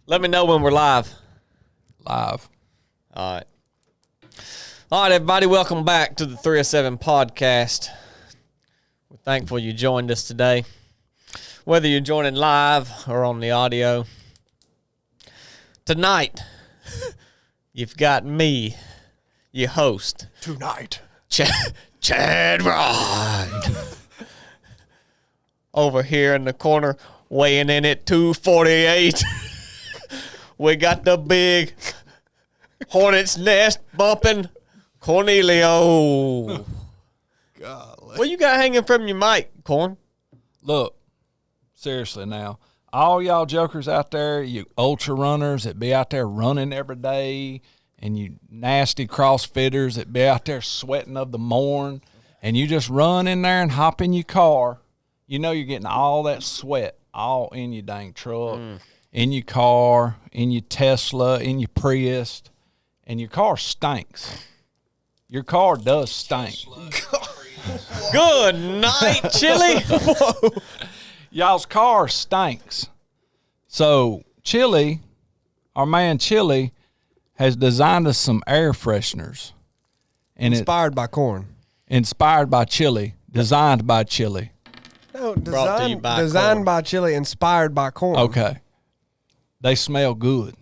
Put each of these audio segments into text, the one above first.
Let me know when we're live. Live. All right. All right, everybody. Welcome back to the 307 podcast. We're thankful you joined us today. Whether you're joining live or on the audio. Tonight, you've got me, your host. Tonight. Chad Rod. Over here in the corner, weighing in at 248. We got the big hornet's nest bumping Cornelio. Golly. What you got hanging from your mic, Corn? Look, seriously now, all y'all jokers out there, you ultra runners that be out there running every day, and you nasty crossfitters that be out there sweating of the morn, and you just run in there and hop in your car, you know you're getting all that sweat all in your dang truck, in your car, in your Tesla, in your Prius, and your car stinks. Your car does stink. Good night, Chili. Y'all's car stinks. So Chili, our man Chili, has designed us some air fresheners. And Inspired by corn. inspired by Chili, designed by Chili. No, Brought to you by designed corn. by chili, inspired by corn. Okay. They smell good.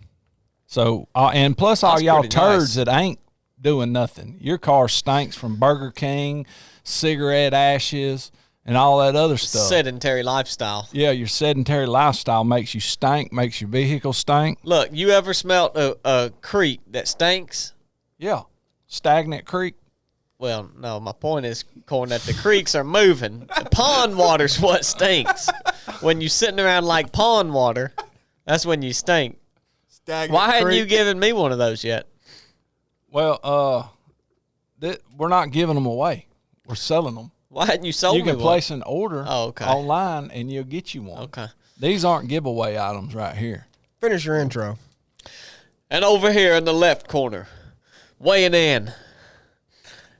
So, and plus all That's y'all pretty turds nice. that ain't doing nothing. Your car stinks from Burger King, cigarette ashes, and all that other stuff. Sedentary lifestyle. Yeah, your sedentary lifestyle makes you stink, makes your vehicle stink. Look, you ever smelt a creek that stinks? Yeah. Stagnant creek. Well, no, my point is, Corn, that the creeks are moving. The pond water's what stinks. When you're sitting around like pond water, that's when you stink. Stagnant Why hadn't creek. you given me one of those yet? Well, we're not giving them away. We're selling them. Why hadn't you sold You me can one? place an order Oh, okay. online, and you'll get you one. Okay. These aren't giveaway items right here. Finish your intro. And over here in the left corner, weighing in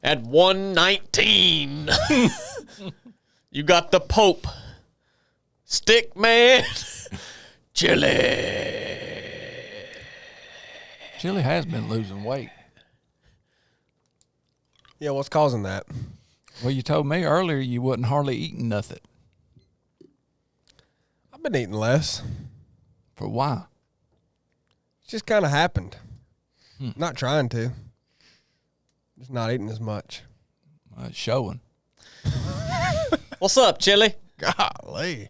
at 119, you got the Pope, Stick Man, Chili. Chili has been losing weight. Yeah, what's causing that? Well, you told me earlier you wasn't hardly eating nothing. I've been eating less. For why? It just kind of happened. Not trying to. Just not eating as much. It's showing. What's up, Chili? Golly.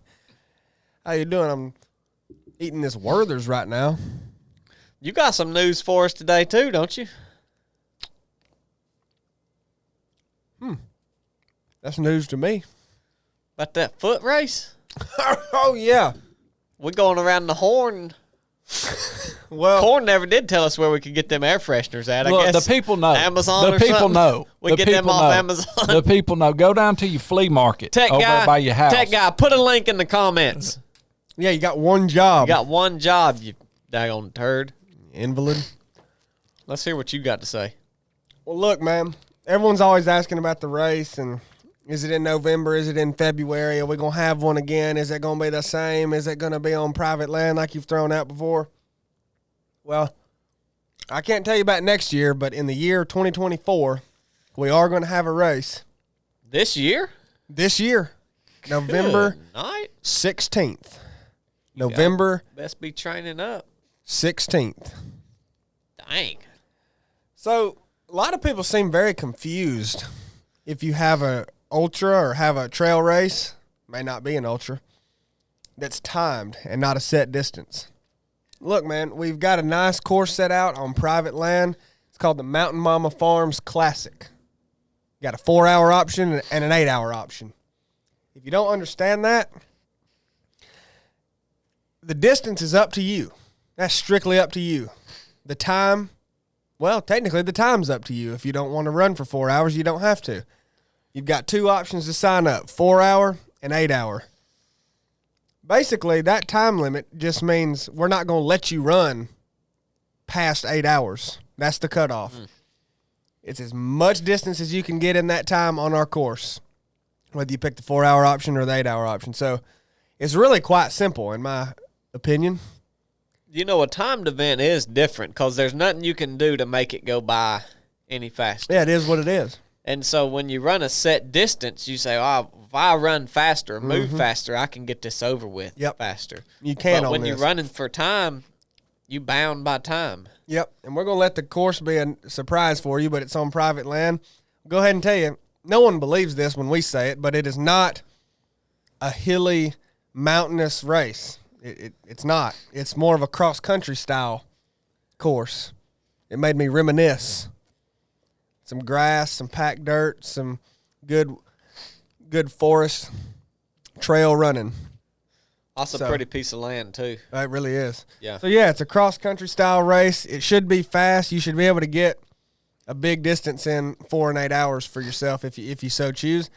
How you doing? I'm eating this Werther's right now. You got some news for us today, too, don't you? That's news to me. About that foot race? Oh, yeah. We going around the horn. Well, Corn never did tell us where we could get them air fresheners at. I Look, guess the people know. Amazon The or people something. know. We The get them people off know. Amazon. The people know. Go down to your flea market Tech over guy, by your house. Tech guy, put a link in the comments. yeah, you got one job. You got one job, you daggone turd. Invalid. Let's hear what you got to say. Well, look, man. Everyone's always asking about the race and is it in November? Is it in February? Are we going to have one again? Is it going to be the same? Is it going to be on private land like you've thrown out before? Well, I can't tell you about next year, but in the year 2024, we are going to have a race. This year? This year, November Good night. 16th. November Best be training up. 16th. Dang. So, a lot of people seem very confused if you have a ultra or have a trail race, may not be an ultra, that's timed and not a set distance. Look, man, we've got a nice course set out on private land. It's called the Mountain Mama Farms Classic. You got a 4-hour option and an 8-hour option. If you don't understand that, the distance is up to you. That's strictly up to you. The time, well, technically the time's up to you. If you don't want to run for 4 hours, you don't have to. You've got 2 options to sign up, 4-hour and 8-hour. Basically, that time limit just means we're not going to let you run past 8 hours. That's the cutoff. It's as much distance as you can get in that time on our course, whether you pick the 4-hour option or the 8-hour option. So it's really quite simple, in my opinion. You know, a timed event is different because there's nothing you can do to make it go by any faster. Yeah, it is what it is. And so when you run a set distance, you say, "Oh, if I run faster, move faster, I can get this over with faster." You can But on when this. you're running for time, you bound by time. Yep, and we're going to let the course be a surprise for you, but it's on private land. Go ahead and tell you, no one believes this when we say it, but it is not a hilly, mountainous race. It's not. It's more of a cross-country style course. It made me reminisce. Some grass, some packed dirt, some good forest trail running. Also, So- pretty piece of land too. It really is. Yeah. So, yeah, it's a cross-country style race. It should be fast. You should be able to get a big distance in 4 and 8 hours for yourself if you so choose.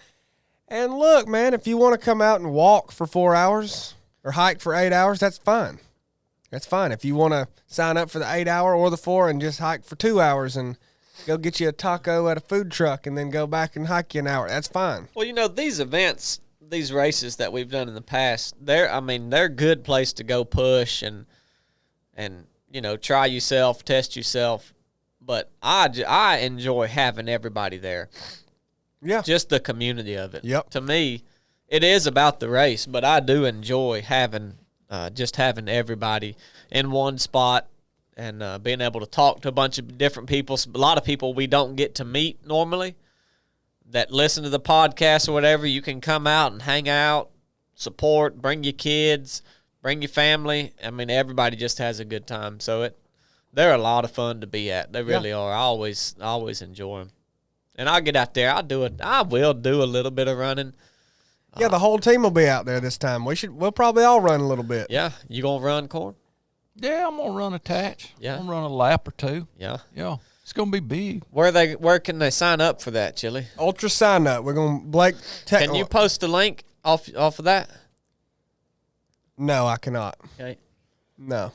And look, man, if you want to come out and walk for 4 hours or hike for 8 hours, that's fine. That's fine. If you want to sign up for the 8 hour or the 4 and just hike for 2 hours and go get you a taco at a food truck and then go back and hike you an hour, that's fine. Well, you know, these events, these races that we've done in the past, they're a good place to go push and you know, try yourself, test yourself. But I enjoy having everybody there. Yeah. Just the community of it. Yep. To me, it is about the race, but I do enjoy having everybody in one spot and being able to talk to a bunch of different people. A lot of people we don't get to meet normally that listen to the podcast or whatever. You can come out and hang out, support, bring your kids, bring your family. I mean, everybody just has a good time. So they're a lot of fun to be at. They really are. I always enjoy them. And I'll get out there. I will do a little bit of running. Yeah, the whole team will be out there this time. We'll probably all run a little bit. Yeah. You going to run, Corn? Yeah, I'm gonna run attach. Yeah. I'm gonna run a lap or two. Yeah. Yeah, it's gonna be big. Where can they sign up for that, Chili? Ultra sign up. We're going to Blake. Can you post a link off of that? No, I cannot. Okay. No.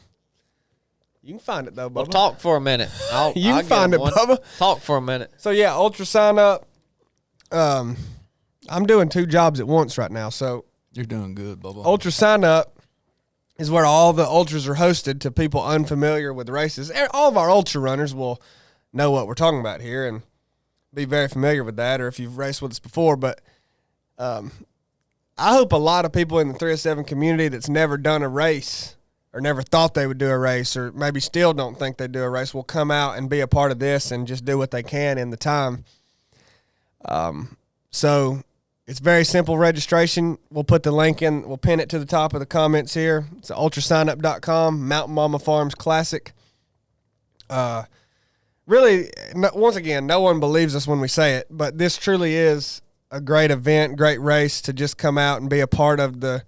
You can find it though, Bubba. Well, talk for a minute. I'll You can get find it, one. Bubba. Talk for a minute. So yeah, ultra sign up. I'm doing 2 jobs at once right now. So You're doing good, Bubba. ultra sign up is where all the ultras are hosted to people unfamiliar with races. All of our ultra runners will know what we're talking about here and be very familiar with that, or if you've raced with us before. But I hope a lot of people in the 307 community that's never done a race or never thought they would do a race or maybe still don't think they do a race will come out and be a part of this and just do what they can in the time. So it's very simple registration. We'll put the link in. We'll pin it to the top of the comments here. It's ultrasignup.com, Mountain Mama Farms Classic. Really, once again, no one believes us when we say it, but this truly is a great event, great race to just come out and be a part of the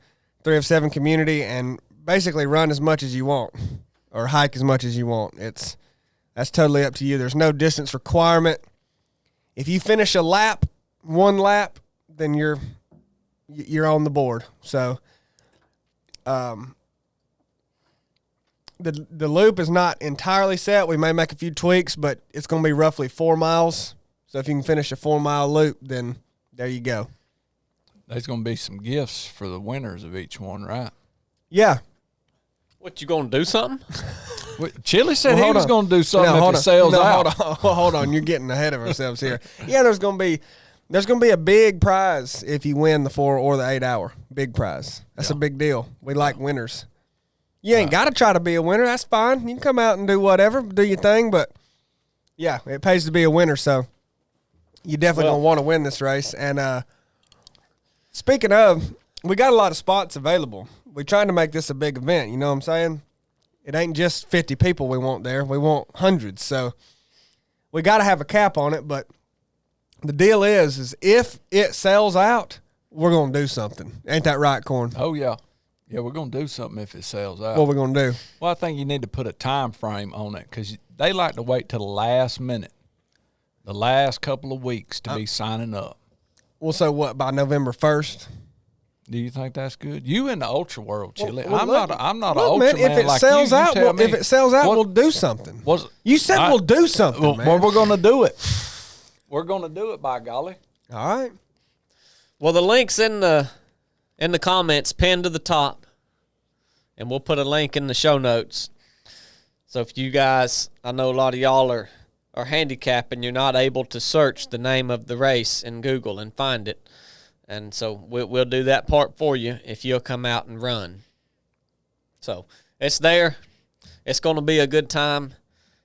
307 community and basically run as much as you want or hike as much as you want. That's totally up to you. There's no distance requirement. If you finish one lap, then you're on the board. So, the loop is not entirely set. We may make a few tweaks, but it's going to be roughly 4 miles. So if you can finish a 4-mile loop, then there you go. There's gonna be some gifts for the winners of each one, right? Yeah. What, you going to do something? Chili said Well, he hold was on. going to do something No, if hold it on. sells No, out. Hold on. You're getting ahead of ourselves here. Yeah, there's going to be a big prize if you win the 4 or the 8 hour. Big prize. That's a big deal. We like winners. You ain't got to try to be a winner. That's fine. You can come out and do whatever, do your thing, but yeah, it pays to be a winner. So you definitely going to want to win this race. And speaking of, we got a lot of spots available. We're trying to make this a big event. You know what I'm saying? It ain't just 50 people we want there. We want hundreds. So we got to have a cap on it. But the deal is if it sells out, we're going to do something. Ain't that right, Corn? Oh, yeah. Yeah, we're going to do something if it sells out. What we going to do? Well, I think you need to put a time frame on it because they like to wait till the last minute, the last couple of weeks to be signing up. Well, so what, by November 1st? Do you think that's good? You in the ultra world, Chili. Well, I'm look, not an look, ultra man, man if it like sells you. You out, tell me. if it sells out, What- we'll do something. what's- You said I- we'll do something, Well, man. we're going to do it. We're going to do it, by golly. All right. Well, the link's in the comments, pinned to the top, and we'll put a link in the show notes So if you guys, I know a lot of y'all are handicapped and you're not able to search the name of the race in Google and find it. And so we'll do that part for you if you'll come out and run. So it's there. It's going to be a good time,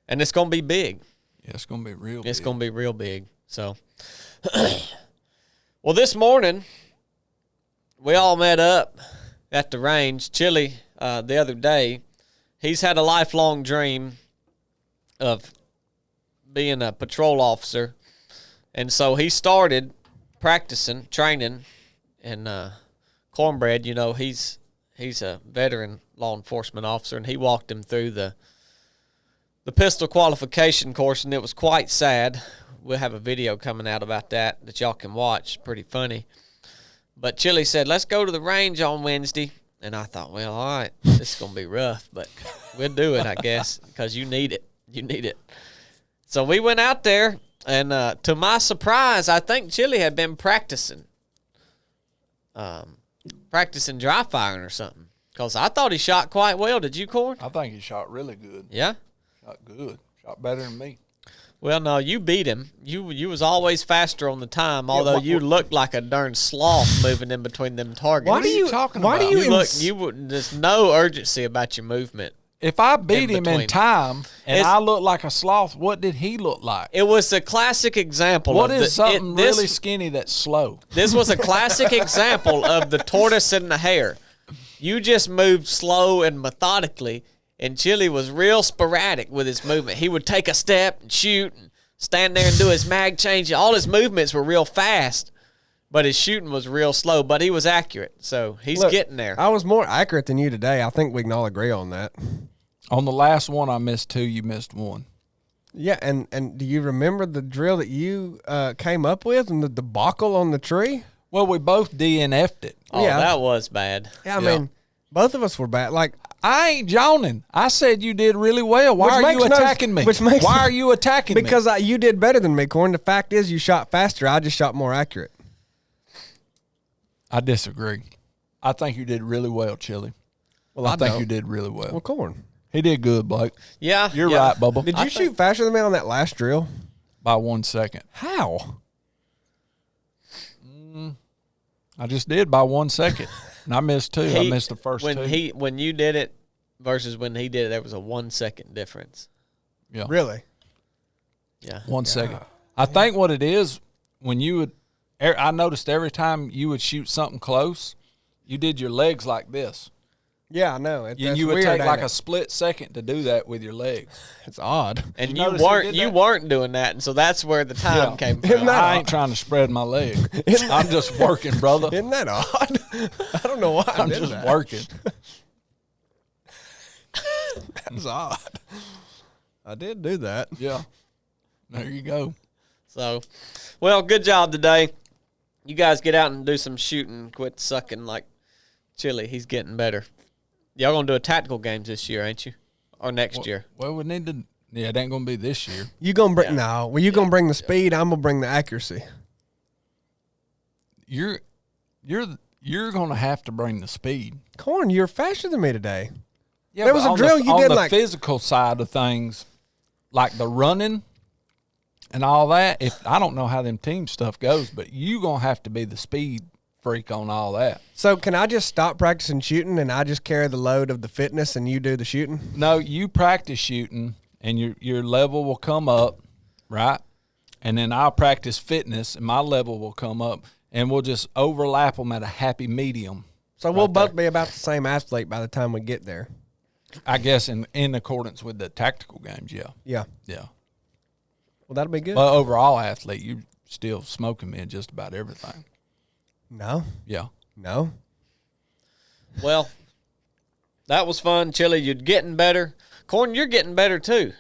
and it's going to be big. Yeah, it's going to be real It's big. going to be real big. So, well, this morning, we all met up at the range. Chili, the other day, he's had a lifelong dream of being a patrol officer. And so he started practicing, training, and Cornbread, you know, he's a veteran law enforcement officer, and he walked him through the pistol qualification course, and it was quite sad. We'll have a video coming out about that y'all can watch. Pretty funny. But Chili said, let's go to the range on Wednesday. And I thought, well, all right, this is going to be rough, but we'll do it, I guess, because you need it. You need it. So we went out there, and to my surprise, I think Chili had been practicing dry firing or something, because I thought he shot quite well. Did you, Corn? I think he shot really good. Yeah? Shot good. Shot better than me. Well, no, you beat him. You was always faster on the time, although you looked like a darn sloth moving in between them targets. What are you talking why about? do you You wouldn't. There's no urgency about your movement. If I beat him between. in time and It's- I look like a sloth, what did he look like? It was a classic example. What of is something really skinny that's slow? This was a classic example of the tortoise and the hare. You just moved slow and methodically, and Chili was real sporadic with his movement. He would take a step and shoot and stand there and do his mag change. All his movements were real fast, but his shooting was real slow, but he was accurate. So he's Look, getting there. I was more accurate than you today. I think we can all agree on that. On the last one, I missed 2. You missed 1. Yeah, and do you remember the drill that you came up with and the debacle on the tree? Well, we both DNF'd it. Oh, yeah. that was bad. Yeah, I Yeah. mean, both of us were bad. Like, I ain't joning. I said you did really well. Why Which are you makes no- attacking me? which makes Why no- are you attacking me? because you did better than me, Corn. The fact is, you shot faster. I just shot more accurate. I disagree. I think you did really well, Chili. Well, I think don't. you did really well. Well, Corn, He did good, Blake. Yeah. You're yeah. right, Bubba. did you shoot faster than me on that last drill? By 1 second. How? I just did by 1 second. And I missed 2. I missed the first 2. When you did it versus when he did it, there was a 1 second difference. Yeah. Really? Yeah. 1 second. I think what it is, when you would, I noticed every time you would shoot something close, you did your legs like this. Yeah, I know. And That's you would weird, take ain't like it? a split second to do that with your legs. It's odd. And You you notice he weren't did you that? weren't doing that, and so that's where the time Yeah. came Isn't from. that I ain't trying to spread my leg. I'm just working, brother. Isn't that odd? I don't know why I'm did just that. working. That's odd. I did do that. Yeah. There you go. So, well, good job today. You guys get out and do some shooting. Quit sucking like Chili. He's getting better. Y'all gonna do a tactical games this year, ain't you? Or next year? Well, we need to. Yeah, it ain't gonna be this year. You gonna bring no? Well, you gonna bring the speed. I'm gonna bring the accuracy. You're gonna have to bring the speed. Corn, you're faster than me today. Yeah, There was but a on drill the, you on did the like- physical side of things, like the running and all that. If I don't know how them team stuff goes, but you gonna have to be the speed freak on all that. So can I just stop practicing shooting and I just carry the load of the fitness and you do the shooting? No, you practice shooting and your level will come up, right? And then I'll practice fitness and my level will come up, and we'll just overlap them at a happy medium. So we'll Right both there. be about the same athlete by the time we get there. I guess in accordance with the tactical games, yeah. Yeah. Yeah. Well, that'll be good. But overall athlete, you still smoking me in just about everything. No. Yeah. No. Well, that was fun, Chili. You're getting better. Corn, you're getting better too.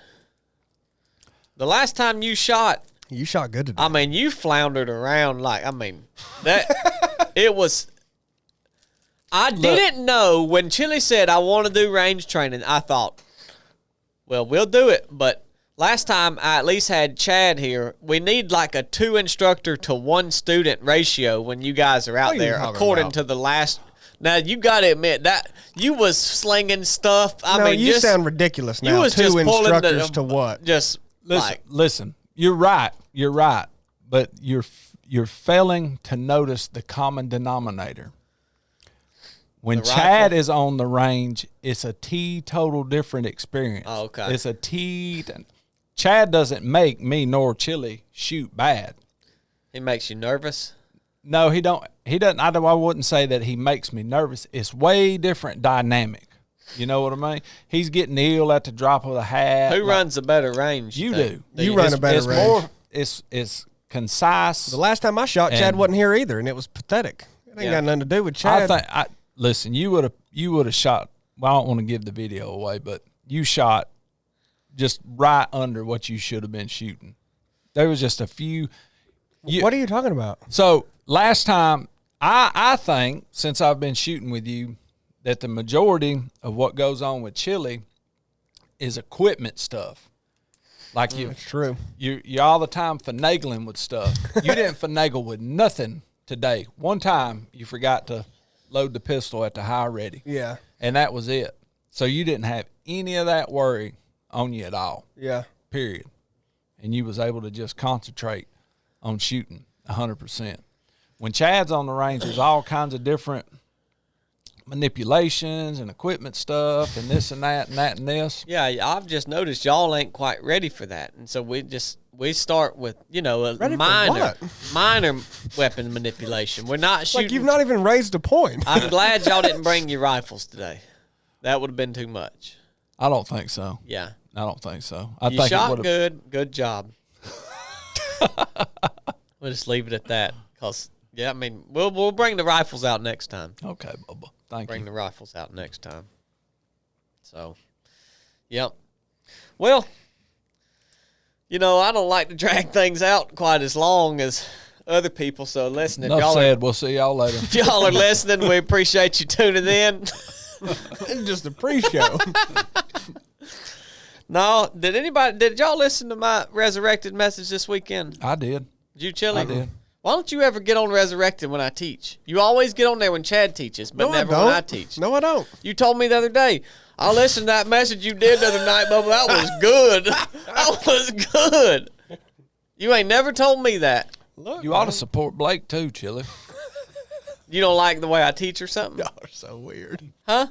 The last time you shot, You shot good today. I mean, you floundered around that it was. I didn't know when Chili said I want to do range training. I thought, well, we'll do it. But last time I at least had Chad here. We need like a 2 instructor to 1 student ratio when you guys are out What are you there, talking according about? to the last Now you got to admit that you was slinging stuff. I mean, you just, sound ridiculous now. you was Two just pulling instructors to what? Just Listen. You're right. But you're failing to notice the common denominator. When The Chad rifle? is on the range, it's a total different experience. Oh, okay. It's a Chad doesn't make me nor Chili shoot bad. He makes you nervous. No, he don't. He doesn't. I wouldn't say that he makes me nervous. It's way different dynamic. You know what I mean? He's getting ill at the drop of a hat. Who runs a better range? You think? do. You run a better it's range. More. It's concise. The last time I shot, Chad And- wasn't here either, and it was pathetic. It ain't Yeah. got nothing to do with Chad. Listen. You would have shot. Well, I don't want to give the video away, but you shot just right under what you should have been shooting. There was just a few. What are you talking about? So last time, I think since I've been shooting with you, that the majority of what goes on with Chili is equipment stuff. Like It's true. you're all the time finagling with stuff. You didn't finagle with nothing today. One time you forgot to load the pistol at the high ready, Yeah. and that was it. So you didn't have any of that worry on you at all. Yeah. Period. And you was able to just concentrate on shooting 100%. When Chad's on the range, there's all kinds of different manipulations and equipment stuff and this and that and that and this. Yeah, I've just noticed y'all ain't quite ready for that, and so we start with a Ready for minor what? weapon manipulation. We're not shooting. Like you've not even raised a point. I'm glad y'all didn't bring your rifles today. That would have been too much. I don't think so. Yeah, I don't think so. I you think it shot would've- good. Good job. We'll just leave it at that, cause I mean we'll bring the rifles out next time. Okay, Bubba. Thank Bring you. the rifles out next time. So, yep. Well, I don't like to drag things out quite as long as other people. So listen, if Enough y'all said. We'll see y'all later. if y'all are listening, we appreciate you tuning in. It's just a pre-show. No, did y'all listen to my resurrected message this weekend? I did. Did you, Chili? I did. Why don't you ever get on resurrected when I teach? You always get on there when Chad teaches, but No, never I don't. when I teach. No, I don't. You told me the other day. I listened to that message you did the other night, Bubba. That was good. That was good. You ain't never told me that. Look, You ought to support Blake too, Chili. You don't like the way I teach or something? Y'all are so weird. Huh?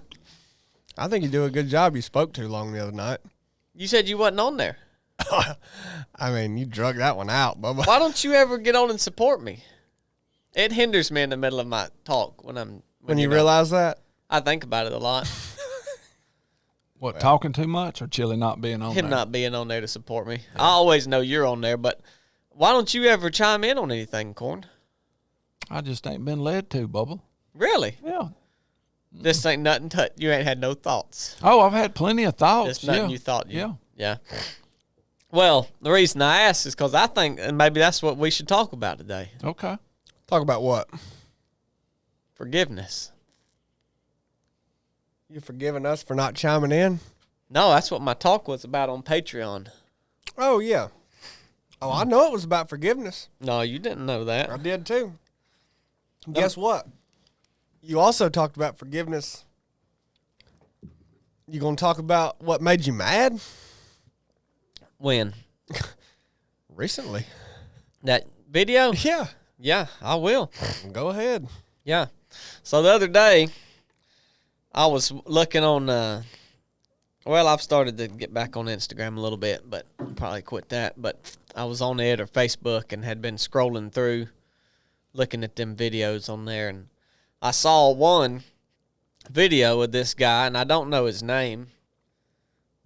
I think you do a good job. You spoke too long the other night. You said you wasn't on there. I mean, you drug that one out, Bubba. Why don't you ever get on and support me? It hinders me in the middle of my talk when When you realize that? I think about it a lot. What, talking too much or Chili not being on Him there? not being on there to support me. I always know you're on there, but why don't you ever chime in on anything, Corn? I just ain't been led to, Bubba. Really? Yeah. This ain't nothing. You ain't had no thoughts. Oh, I've had plenty of thoughts. Just nothing yeah. you thought. Yeah. Yeah. Well, the reason I asked is because I think, and maybe that's what we should talk about today: Okay. Talk about what? forgiveness. You forgiving us for not chiming in? No, that's what my talk was about on Patreon. Oh, yeah. Oh, I know it was about forgiveness. No, you didn't know I that. did too. Guess what? You also talked about forgiveness. You gonna talk about what made you mad When? recently? That video? Yeah. Yeah, I will. Go ahead. Yeah. So the other day, I was looking on, well, I've started to get back on Instagram a little bit, but probably quit that. But I was on it or Facebook and had been scrolling through, looking at them videos on there. And I saw one video of this guy, and I don't know his name,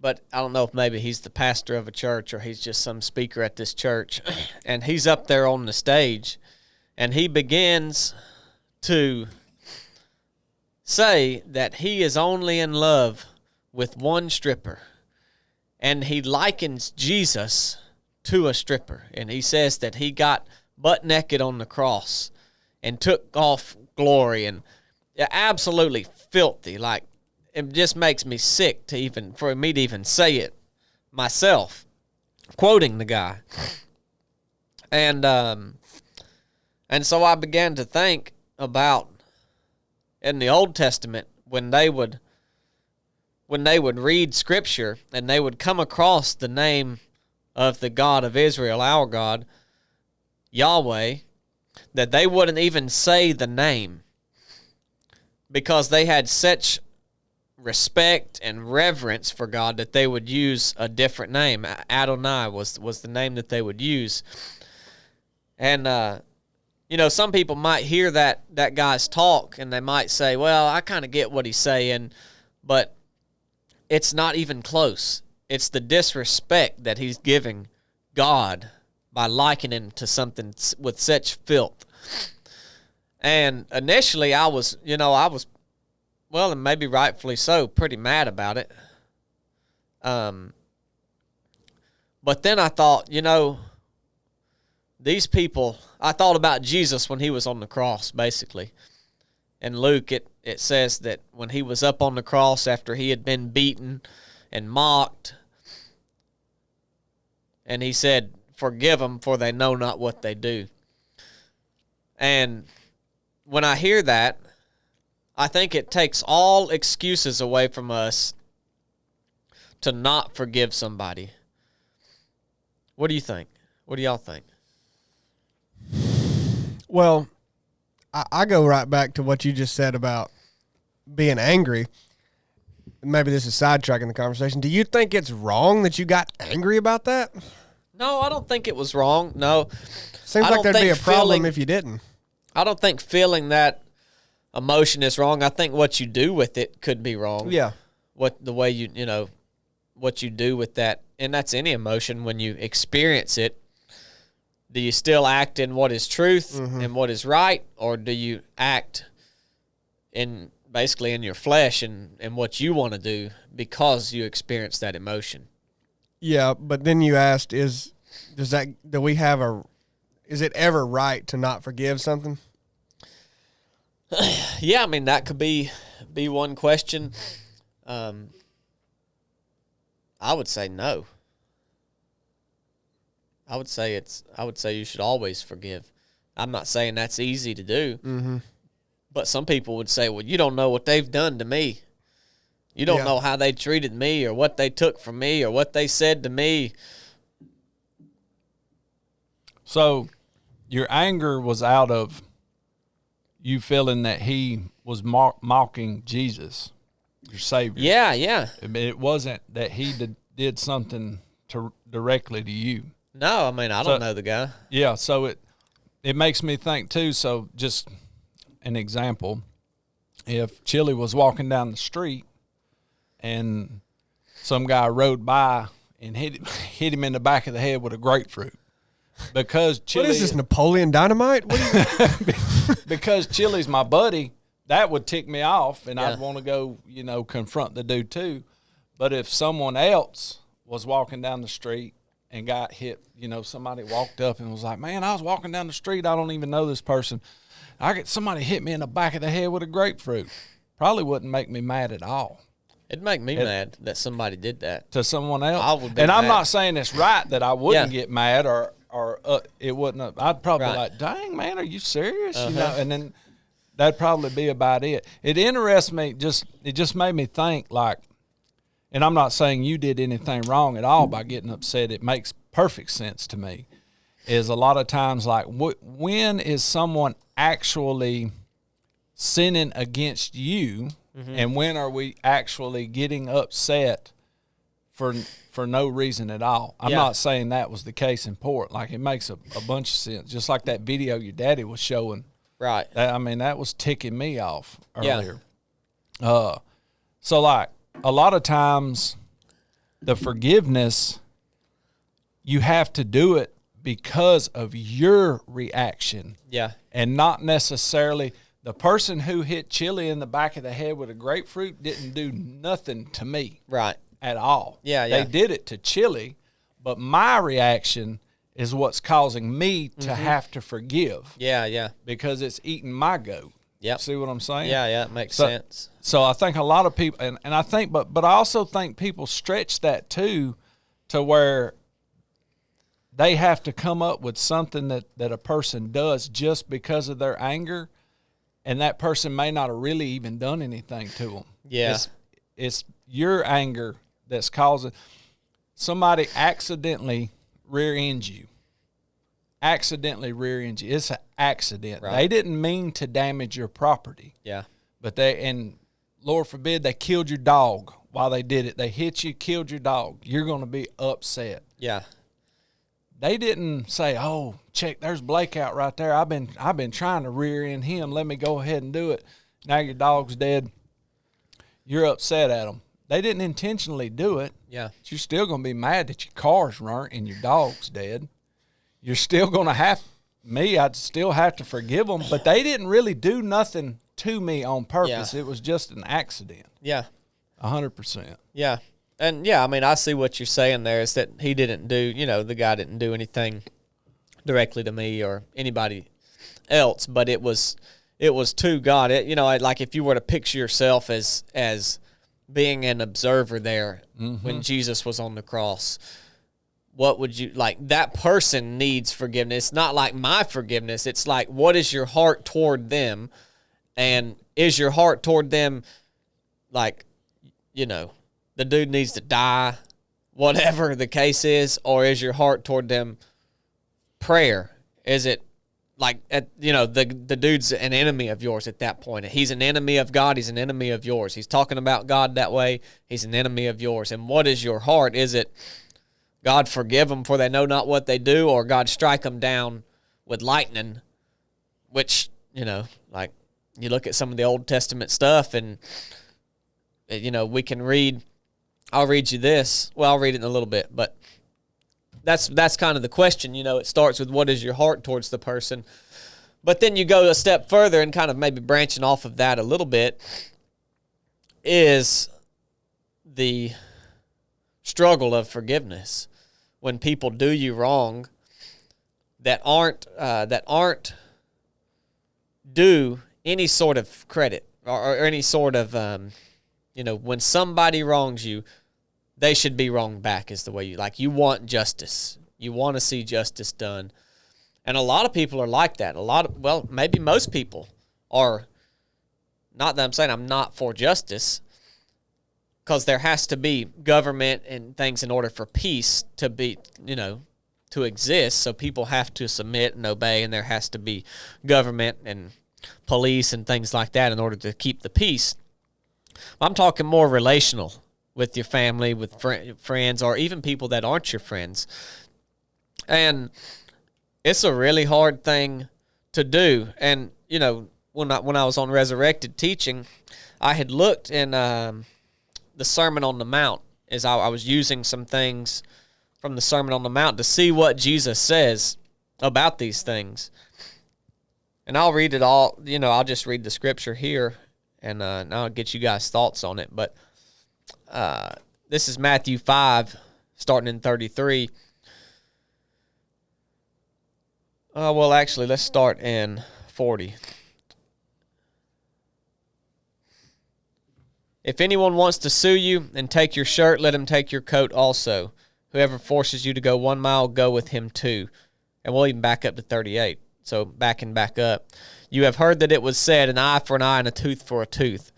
but I don't know if maybe he's the pastor of a church or he's just some speaker at this church. And he's up there on the stage, and he begins to say that he is only in love with one stripper, and he likens Jesus to a stripper, and he says that he got butt naked on the cross and took off glory, and absolutely filthy. Like, it just makes me sick for me to even say it myself, quoting the guy. And so I began to think about in the Old Testament, when they would read Scripture and they would come across the name of the God of Israel, our God, Yahweh, that they wouldn't even say the name because they had such respect and reverence for God that they would use a different name. Adonai was the name that they would use. And, some people might hear that guy's talk and they might say, well, I kind of get what he's saying, but it's not even close. It's the disrespect that he's giving God by likening him to something with such filth. And initially I was, well, and maybe rightfully so, pretty mad about it. But then I thought, these people, I thought about Jesus when he was on the cross, basically. In Luke, it says that when he was up on the cross after he had been beaten and mocked, and he said, forgive them, for they know not what they do. And when I hear that, I think it takes all excuses away from us to not forgive somebody. What do you think? What do y'all think? Well, I go right back to what you just said about being angry. Maybe this is sidetracking the conversation. Do you think it's wrong that you got angry about that? No, I don't think it was wrong. No. Seems I like don't there'd be a think problem feeling- if you didn't. I don't think feeling that emotion is wrong. I think what you do with it could be wrong. Yeah. What the way what you do with that, and that's any emotion when you experience it. Do you still act in what is truth and what is right, or do you act in basically in your flesh and what you want to do because you experience that emotion? Yeah, but then you asked, is it ever right to not forgive something? Yeah, I mean, that could be one question. I would say no. I would say you should always forgive. I'm not saying that's easy to do, but some people would say, well, you don't know what they've done to me. You don't know how they treated me or what they took from me or what they said to me. So your anger was out of you feeling that he was mocking Jesus, your Savior. Yeah, yeah. It wasn't that he did something directly to you. No, I mean, I don't know the guy. Yeah, so it makes me think too. So just an example, if Chili was walking down the street and some guy rode by and hit him in the back of the head with a grapefruit, because Chili, What is this, Napoleon Dynamite? What because Chili's my buddy, that would tick me off, and I'd want to go, confront the dude too. But if someone else was walking down the street and got hit, somebody walked up and was like, man, I was walking down the street, I don't even know this person, somebody hit me in the back of the head with a grapefruit, probably wouldn't make me mad at all. It'd make me mad that somebody did that to someone else. I would be and I'm mad. not saying it's right that I wouldn't get mad or it wouldn't. I'd probably Right. like, dang man, are you serious? And then that'd probably be about it. It interests me. It just made me think like, and I'm not saying you did anything wrong at all by getting upset. It makes perfect sense to me. Is a lot of times like, when is someone actually sinning against you? And when are we actually getting upset for no reason at all? I'm not saying that was the case in Port. Like, it makes a bunch of sense. Just like that video your daddy was showing. right. That was ticking me off earlier. So, like, a lot of times the forgiveness, you have to do it because of your reaction. Yeah. And not necessarily the person who hit Chili in the back of the head with a grapefruit didn't do nothing to me Right. at all. Yeah. They did it to Chili, but my reaction is what's causing me to have to forgive Yeah. Yeah. because it's eating my goat. Yep. See what I'm saying? Yeah. Yeah. It makes So- sense. So I think a lot of people, and I think, but I also think people stretch that too, to where they have to come up with something that a person does just because of their anger, and that person may not have really even done anything to them. Yeah. It's your anger that's causing somebody accidentally rear ends you. Accidentally rear ends you. It's an accident. Right. They didn't mean to damage your property. Yeah. But and Lord forbid, they killed your dog while they did it. They hit you, killed your dog. You're going to be upset. Yeah. They didn't say, "Oh, check, there's Blake out right there. I've been trying to rear end him. Let me go ahead and do it." Now your dog's dead. You're upset at them. They didn't intentionally do it. Yeah. But you're still going to be mad that your car's burnt and your dog's dead. You're still going to I'd still have to forgive them, but they didn't really do nothing to me on purpose. Yeah. It was just an accident. Yeah. 100%. Yeah. And yeah, I mean, I see what you're saying there is that he didn't do, the guy didn't do anything directly to me or anybody else, but it was to God. Like if you were to picture yourself as being an observer there when Jesus was on the cross, what would you like? That person needs forgiveness, not like my forgiveness. It's like, what is your heart toward them? And is your heart toward them like, the dude needs to die, whatever the case is, or is your heart toward them prayer? Is it like, the dude's an enemy of yours at that point? He's an enemy of God. He's an enemy of yours. He's talking about God that way. He's an enemy of yours. And what is your heart? Is it, God forgive them for they know not what they do, or God strike them down with lightning, which, like you look at some of the Old Testament stuff and, we can read, I'll read you this. Well, I'll read it in a little bit, but that's kind of the question. It starts with what is your heart towards the person, but then you go a step further and kind of maybe branching off of that a little bit is the struggle of forgiveness. When people do you wrong that aren't due any sort of credit or any sort of, when somebody wrongs you, they should be wronged back is the way you want justice. You want to see justice done. And a lot of people are like that. Maybe most people are. Not that I'm saying I'm not for justice, because there has to be government and things in order for peace to be, to exist. So people have to submit and obey, and there has to be government and police and things like that in order to keep the peace. I'm talking more relational with your family, with friends, or even people that aren't your friends. And it's a really hard thing to do. And, when I was on Resurrected teaching, I had looked in the Sermon on the Mount as I was using some things from the Sermon on the Mount to see what Jesus says about these things. And I'll read it all, I'll just read the scripture here, and I'll get you guys' thoughts on it. But this is Matthew 5, starting in 33. Actually, let's start in 40. If anyone wants to sue you and take your shirt, let him take your coat also. Whoever forces you to go 1 mile, go with him 2. And we'll even back up to 38. So back up. You have heard that it was said, an eye for an eye and a tooth for a tooth.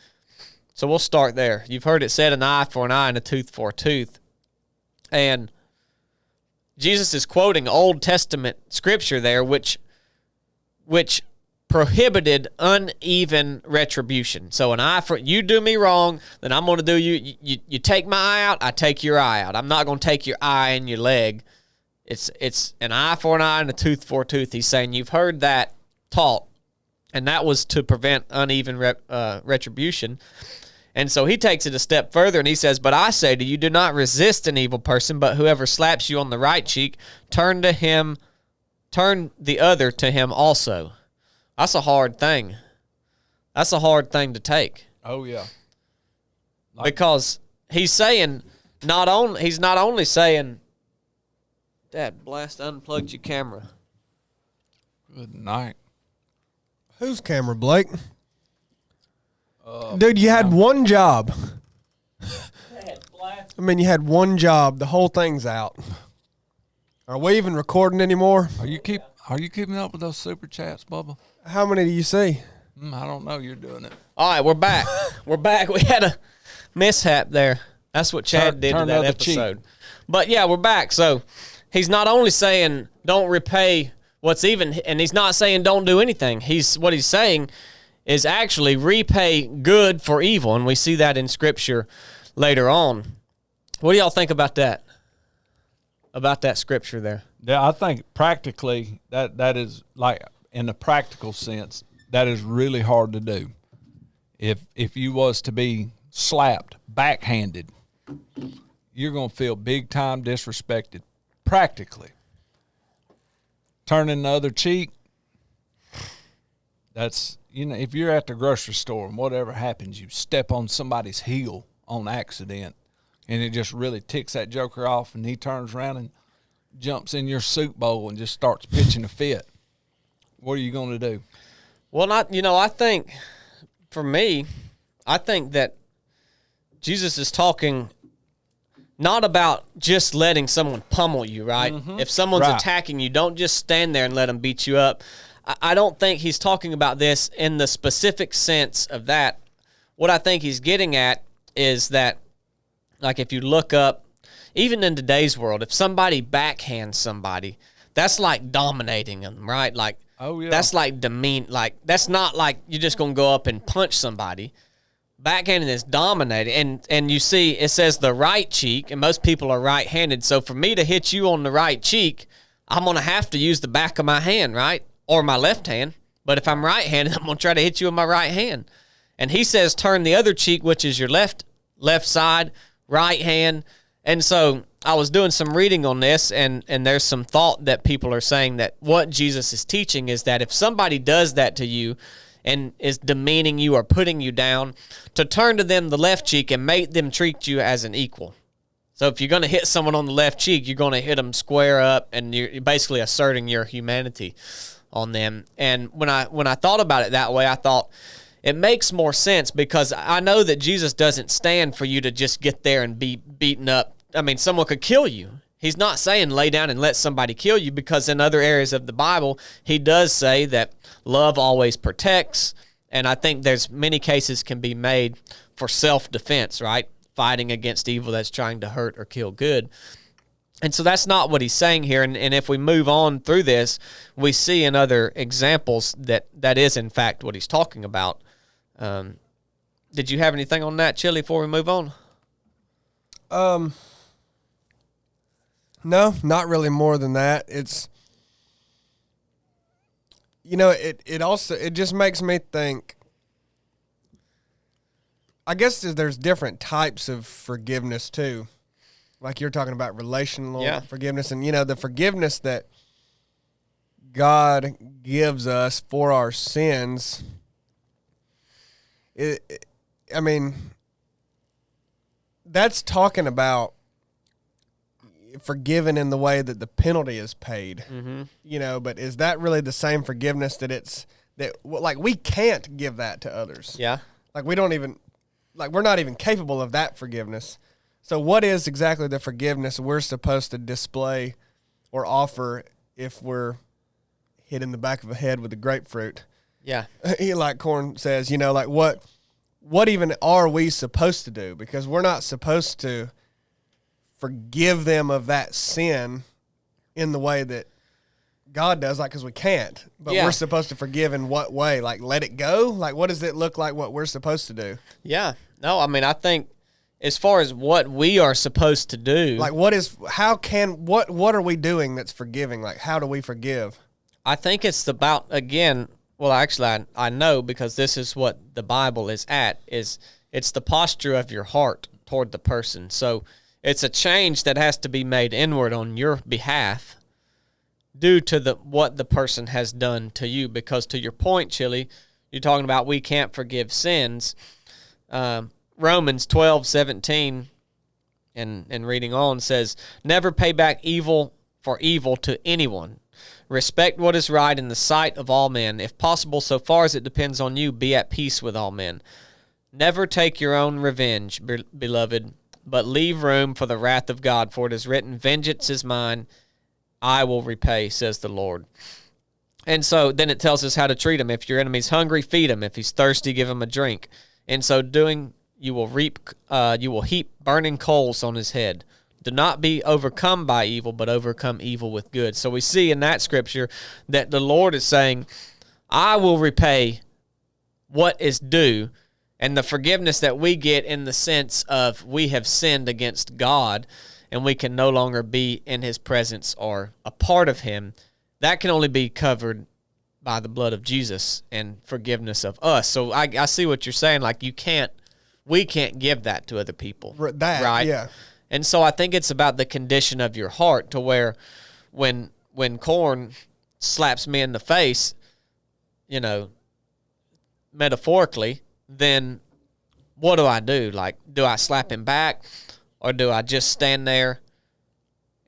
So we'll start there. You've heard it said, an eye for an eye and a tooth for a tooth. And Jesus is quoting Old Testament scripture there, which prohibited uneven retribution. So an eye for, you do me wrong, then I'm going to do you take my eye out, I take your eye out. I'm not going to take your eye and your leg. It's an eye for an eye and a tooth for a tooth. He's saying you've heard that taught, and that was to prevent uneven retribution. And so he takes it a step further, and he says, but I say to you, do not resist an evil person, but whoever slaps you on the right cheek, turn the other to him also. That's a hard thing. That's a hard thing to take. Oh, yeah. Because he's saying, he's not only saying, Dad, blast, unplugged your camera. Good night. Whose camera, Blake? Dude, you had one job. You had one job. The whole thing's out. Are we even recording anymore? Are you keeping up with those super chats, Bubba? How many do you see? I don't know. You're doing it. All right, we're back. We're back. We had a mishap there. That's what Chad did to turn that the other cheek. episode. But yeah, we're back. So he's not only saying don't repay what's even, and he's not saying don't do anything. What he's saying is actually repay good for evil, and we see that in Scripture later on. What do y'all think about that? About that scripture there? Yeah, I think practically that is like in a practical sense that is really hard to do. If you was to be slapped backhanded, you're gonna feel big time disrespected. Practically, turning the other cheek. That's if you're at the grocery store and whatever happens, you step on somebody's heel on accident. And it just really ticks that joker off, and he turns around and jumps in your soup bowl and just starts pitching a fit. What are you going to do? Well, I think, for me, I think that Jesus is talking not about just letting someone pummel you, right? Mm-hmm. If someone's attacking you, don't just stand there and let them beat you up. I don't think he's talking about this in the specific sense of that. What I think he's getting at is that, like, if you look up, even in today's world, if somebody backhands somebody, that's like dominating them, right? Like, oh yeah, that's like that's not like you're just gonna go up and punch somebody. Backhanding is dominating, and you see it says the right cheek, and most people are right-handed. So for me to hit you on the right cheek, I'm gonna have to use the back of my hand, right, or my left hand. But if I'm right-handed, I'm gonna try to hit you with my right hand. And he says turn the other cheek, which is your left side. Right hand. And so I was doing some reading on this, and there's some thought that people are saying that what Jesus is teaching is that if somebody does that to you and is demeaning you or putting you down, to turn to them the left cheek and make them treat you as an equal. So if you're going to hit someone on the left cheek, you're going to hit them square up, and you're basically asserting your humanity on them. And when I thought about it that way, I thought, it makes more sense because I know that Jesus doesn't stand for you to just get there and be beaten up. I mean, someone could kill you. He's not saying lay down and let somebody kill you, because in other areas of the Bible, he does say that love always protects. And I think there's many cases can be made for self-defense, right? Fighting against evil that's trying to hurt or kill good. And so that's not what he's saying here. And if we move on through this, we see in other examples that is, in fact, what he's talking about. Did you have anything on that, Chili, before we move on? No, not really more than that. It's, it just makes me think, I guess there's different types of forgiveness too. Like you're talking about relational forgiveness, and the forgiveness that God gives us for our sins. That's talking about forgiven in the way that the penalty is paid. Mm-hmm. But is that really the same forgiveness like we can't give that to others? Yeah. Like we don't even, like we're not even capable of that forgiveness. So what is exactly the forgiveness we're supposed to display or offer if we're hit in the back of the head with a grapefruit? Yeah. Like Corn says, like what even are we supposed to do? Because we're not supposed to forgive them of that sin in the way that God does, like, because we can't. But we're supposed to forgive in what way? Like, let it go? Like, what does it look like what we're supposed to do? Yeah. No, I think as far as what we are supposed to do. Like, what are we doing that's forgiving? Like, how do we forgive? I think it's about, again, well, actually, I know, because this is what the Bible is at, is it's the posture of your heart toward the person. So it's a change that has to be made inward on your behalf due to what the person has done to you. Because to your point, Chili, you're talking about we can't forgive sins. Romans 12:17, and reading on, says, never pay back evil for evil to anyone. Respect what is right in the sight of all men. If possible, so far as it depends on you, be at peace with all men. Never take your own revenge, beloved, but leave room for the wrath of God, for it is written, vengeance is mine, I will repay, says the Lord. And so then it tells us how to treat him. If your enemy's hungry, feed him. If he's thirsty, give him a drink. And so doing, you will heap burning coals on his head. Do not be overcome by evil, but overcome evil with good. So we see in that scripture that the Lord is saying, I will repay what is due, and the forgiveness that we get in the sense of we have sinned against God and we can no longer be in his presence or a part of him. That can only be covered by the blood of Jesus and forgiveness of us. So I see what you're saying. Like we can't give that to other people. Right? Yeah. And so I think it's about the condition of your heart, to where when Corn slaps me in the face, metaphorically, then what do? Like, do I slap him back, or do I just stand there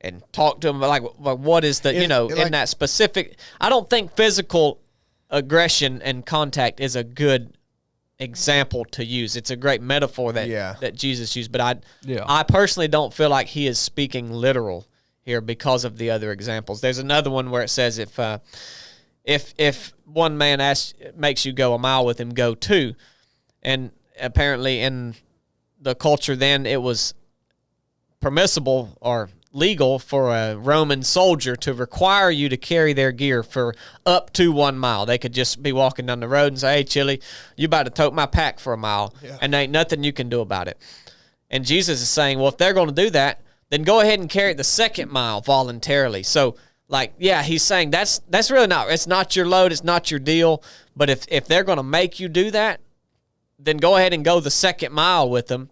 and talk to him? Like what is the, in that specific, I don't think physical aggression and contact is a good example to use. It's a great metaphor that Jesus used, but I personally don't feel like he is speaking literal here because of the other examples. There's another one where it says if one man makes you go a mile with him, go 2. And apparently in the culture then, it was permissible or legal for a Roman soldier to require you to carry their gear for up to 1 mile. They could just be walking down the road and say, hey, Chili, you about to tote my pack for a mile, and there ain't nothing you can do about it. And Jesus is saying, well, if they're going to do that, then go ahead and carry it the 2nd mile voluntarily. So, he's saying that's really not, it's not your load, it's not your deal, but if they're going to make you do that, then go ahead and go the 2nd mile with them.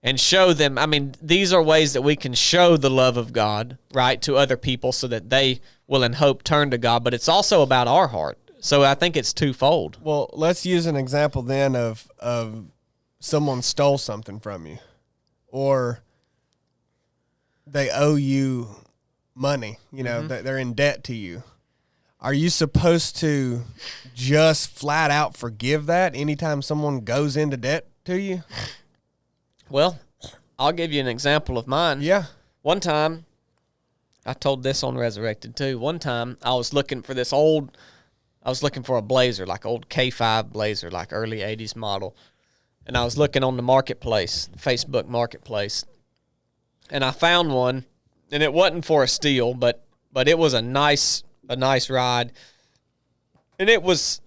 And show them, these are ways that we can show the love of God, right, to other people so that they will in hope turn to God. But it's also about our heart. So I think it's twofold. Well, let's use an example then of someone stole something from you, or they owe you money, they're in debt to you. Are you supposed to just flat out forgive that anytime someone goes into debt to you? Well, I'll give you an example of mine. Yeah. One time, I told this on Resurrected too. One time, I was looking for a Blazer, like old K5 Blazer, like early 80s model. And I was looking on the marketplace, Facebook marketplace. And I found one, and it wasn't for a steal, but it was a nice ride. And it was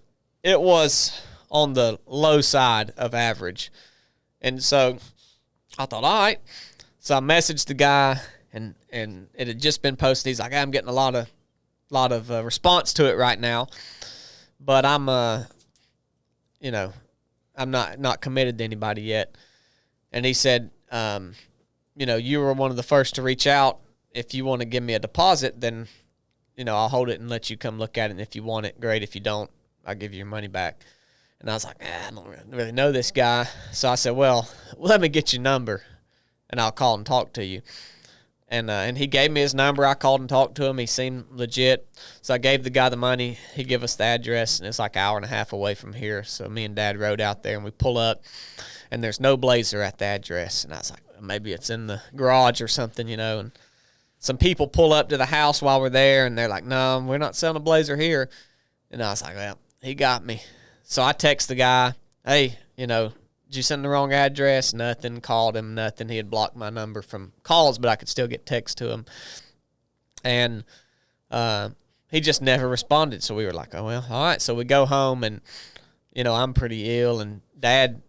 on the low side of average. And so I thought, all right. So I messaged the guy, and it had just been posted. He's like, I'm getting a lot of response to it right now, but I'm not committed to anybody yet. And he said, you were one of the first to reach out. If you want to give me a deposit, then I'll hold it and let you come look at it. And if you want it, great. If you don't, I'll give you your money back. And I was like, I don't really know this guy. So I said, well, let me get your number, and I'll call and talk to you. And he gave me his number. I called and talked to him. He seemed legit. So I gave the guy the money. He gave us the address, and it's like an hour and a half away from here. So me and Dad rode out there, and we pull up, and there's no Blazer at the address. And I was like, maybe it's in the garage or something, And some people pull up to the house while we're there, and they're like, no, we're not selling a Blazer here. And I was like, well, he got me. So I text the guy, hey, did you send the wrong address? Nothing. Called him, nothing. He had blocked my number from calls, but I could still get text to him. And he just never responded. So we were like, oh, well, all right. So we go home, and, I'm pretty ill. And Dad,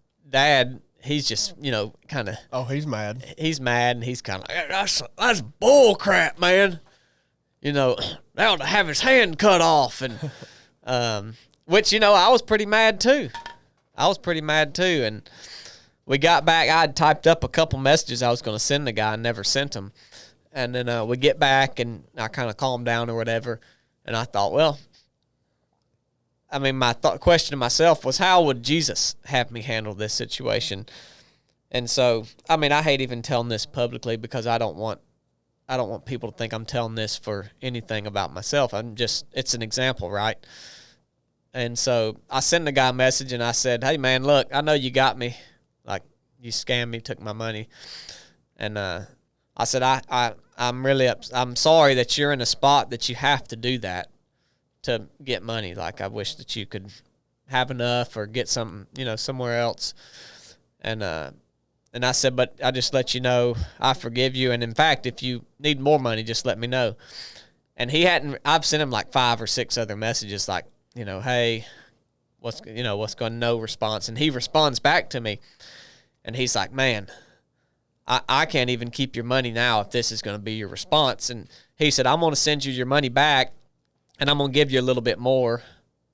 he's just, kind of. Oh, he's mad. He's mad, and he's kind of like, that's bull crap, man. Now to have his hand cut off. And which, I was pretty mad too. And we got back. I had typed up a couple messages I was going to send the guy and never sent them. And then we get back, and I kind of calmed down or whatever. And I thought, well, my question to myself was, how would Jesus have me handle this situation? And so, I hate even telling this publicly because I don't want people to think I'm telling this for anything about myself. It's an example, right? And so I sent the guy a message, and I said, hey, man, look, I know you got me. Like, you scammed me, took my money. And I said, I'm really I'm sorry that you're in a spot that you have to do that. to get money. Like, I wish that you could have enough or get something, somewhere else. And I said, but I just let you know I forgive you. And in fact, if you need more money, just let me know. And I've sent him like 5 or 6 other messages like, hey, what's going, no response. And he responds back to me and he's like, man, I can't even keep your money now if this is going to be your response. And he said, I'm going to send you your money back and I'm going to give you a little bit more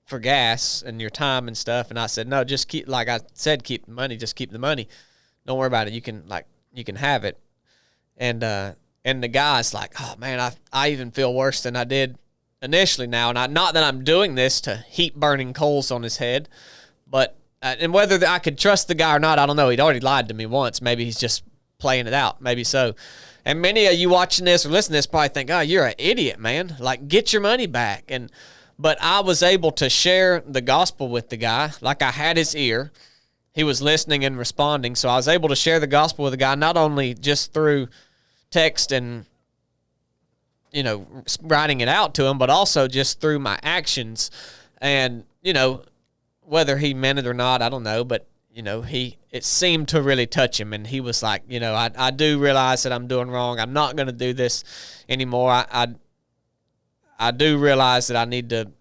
for gas and your time and stuff. And I said, no, just keep, like I said, keep the money, just keep the money. Don't worry about it. You can have it. And the guy's like, oh man, I even feel worse than I did initially now. And not that I'm doing this to heap burning coals on his head, but, and whether I could trust the guy or not, I don't know. He'd already lied to me once. Maybe he's just playing it out. Maybe so. And many of you watching this or listening to this probably think, oh, you're an idiot, man. Like, get your money back. But I was able to share the gospel with the guy. Like, I had his ear. He was listening and responding. So I was able to share the gospel with the guy, not only just through text and, writing it out to him, but also just through my actions. And, whether he meant it or not, I don't know. But, it seemed to really touch him. And he was like, I do realize that I'm doing wrong. I'm not going to do this anymore. I do realize that I need to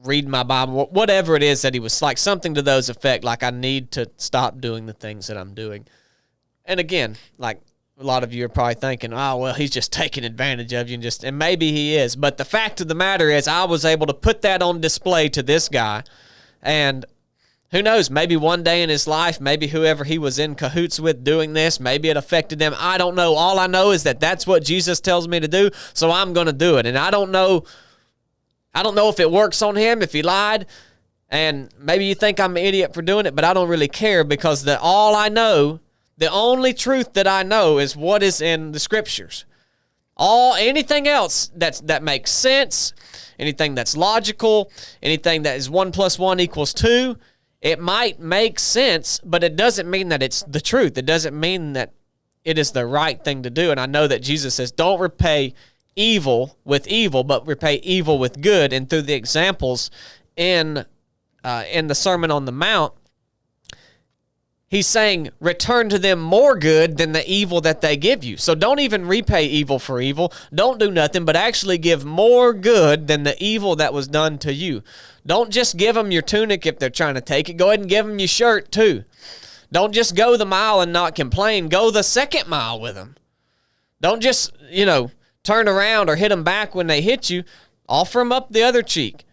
read my Bible, whatever it is that he was like, something to those effect. Like, I need to stop doing the things that I'm doing. And again, like a lot of you are probably thinking, oh, well, he's just taking advantage of you and maybe he is. But the fact of the matter is I was able to put that on display to this guy. And who knows, maybe one day in his life, maybe whoever he was in cahoots with doing this, maybe it affected them. I don't know. All I know is that that's what Jesus tells me to do, so I'm going to do it. And I don't know if it works on him, if he lied, and maybe you think I'm an idiot for doing it, but I don't really care because the only truth that I know is what is in the scriptures. Anything else that makes sense, anything that's logical, anything that is 1 + 1 = 2, it might make sense, but it doesn't mean that it's the truth. It doesn't mean that it is the right thing to do. And I know that Jesus says, don't repay evil with evil, but repay evil with good. And through the examples in the Sermon on the Mount, he's saying, return to them more good than the evil that they give you. So don't even repay evil for evil. Don't do nothing, but actually give more good than the evil that was done to you. Don't just give them your tunic if they're trying to take it. Go ahead and give them your shirt too. Don't just go the mile and not complain. Go the second mile with them. Don't just, turn around or hit them back when they hit you. Offer them up the other cheek.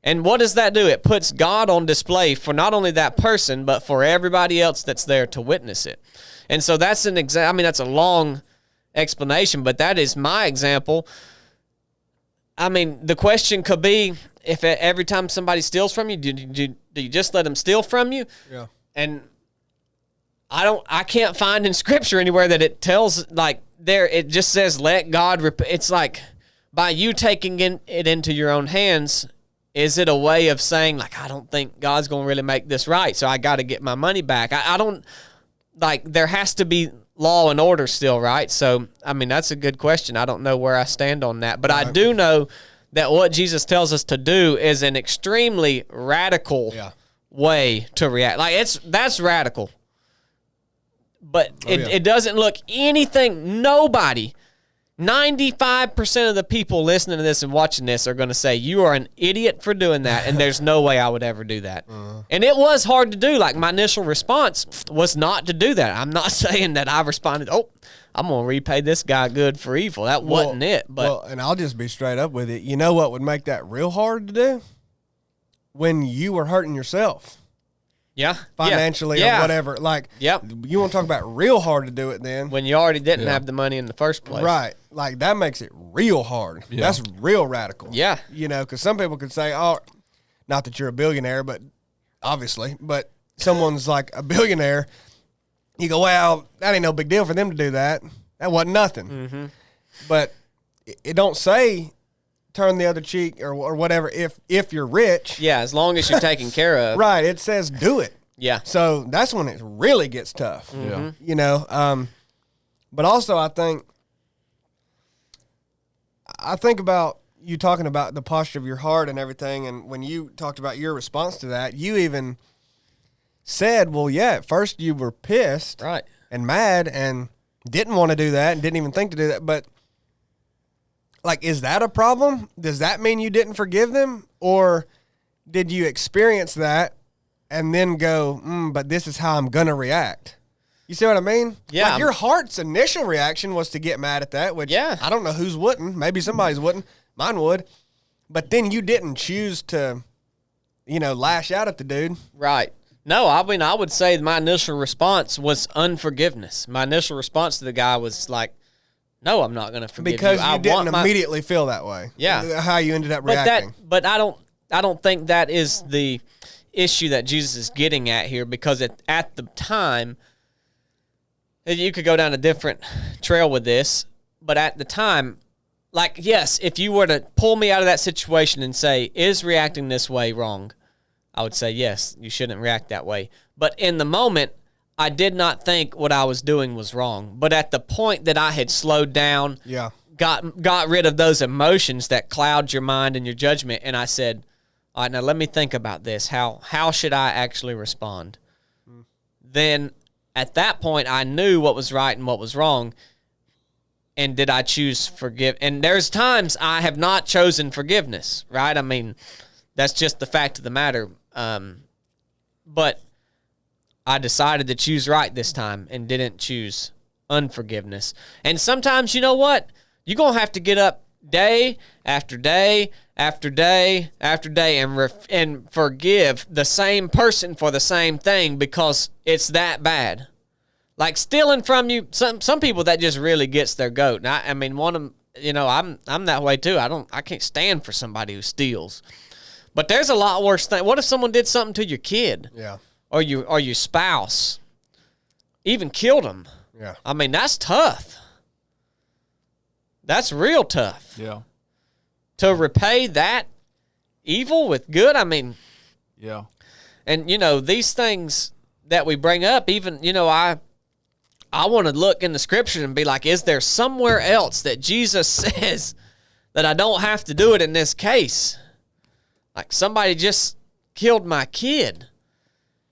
And what does that do? It puts God on display for not only that person, but for everybody else that's there to witness it. And so that's that's a long explanation, but that is my example. The question could be, if every time somebody steals from you, do you just let them steal from you? Yeah. And I can't find in Scripture anywhere that it tells, it just says, let God repay. It's like, by you taking it into your own hands, is it a way of saying, I don't think God's going to really make this right, so I got to get my money back? I don't, there has to be law and order still, right? So, that's a good question. I don't know where I stand on that. But I do know that what Jesus tells us to do is an extremely radical way to react. That's radical. But it doesn't look anything, nobody, 95% of the people listening to this and watching this are going to say, you are an idiot for doing that, and there's no way I would ever do that. And it was hard to do. My initial response was not to do that. I'm not saying that I responded, I'm going to repay this guy good for evil. That wasn't it. But and I'll just be straight up with it. You know what would make that real hard to do? When you were hurting yourself. Yeah. Financially or whatever. You want to talk about real hard to do it then. When you already didn't have the money in the first place. Right. That makes it real hard. Yeah. That's real radical. Yeah. Because some people could say, not that you're a billionaire, but obviously, but someone's like a billionaire. You go, well, that ain't no big deal for them to do that. That wasn't nothing. Mm-hmm. But it don't say turn the other cheek or whatever if you're rich. Yeah, as long as you're taken care of. Right. It says do it. Yeah. So that's when it really gets tough. Mm-hmm. But also I think about you talking about the posture of your heart and everything, and when you talked about your response to that, you even said, well, yeah, at first you were pissed Right. and mad and didn't want to do that and didn't even think to do that. But, like, is that a problem? Does that mean you didn't forgive them? Or did you experience that and then go, but this is how I'm going to react? You see what I mean? Yeah. Like, your heart's initial reaction was to get mad at that, which Yeah. I don't know whose wouldn't. Maybe somebody's wouldn't. Mine would. But then you didn't choose to, lash out at the dude. Right. No, I mean, I would say my initial response was unforgiveness. My initial response to the guy was like, no, I'm not going to forgive Because you. you didn't immediately feel that way. Yeah. How you ended up But reacting. but I don't think that is the issue that Jesus is getting at here, because at the time, you could go down a different trail with this, but at the time, like, yes, if you were to pull me out of that situation and say, is reacting this way wrong? I would say, yes, you shouldn't react that way. But in the moment, I did not think what I was doing was wrong. But at the point that I had slowed down, Yeah. got rid of those emotions that cloud your mind and your judgment, and I said, all right, now let me think about this. How should I actually respond? Then at that point, I knew what was right and what was wrong. And did I choose forgive? And there's times I have not chosen forgiveness, right? I mean, that's just the fact of the matter. But I decided to choose right this time and didn't choose unforgiveness. And sometimes, you know what? You're going to have to get up day after day after day after day and forgive the same person for the same thing, because it's that bad. Like stealing from you, some people that just really gets their goat. And I mean, one of them, I'm that way too. I can't stand for somebody who steals. But there's a lot worse thing. What if someone did something to your kid? Yeah. Or your spouse, even killed them? Yeah. I mean, that's tough. That's real tough. Yeah. To repay that evil with good, I mean, Yeah. and these things that we bring up, even, I want to look in the scripture and be like, is there somewhere else that Jesus says that I don't have to do it in this case? Like, somebody just killed my kid.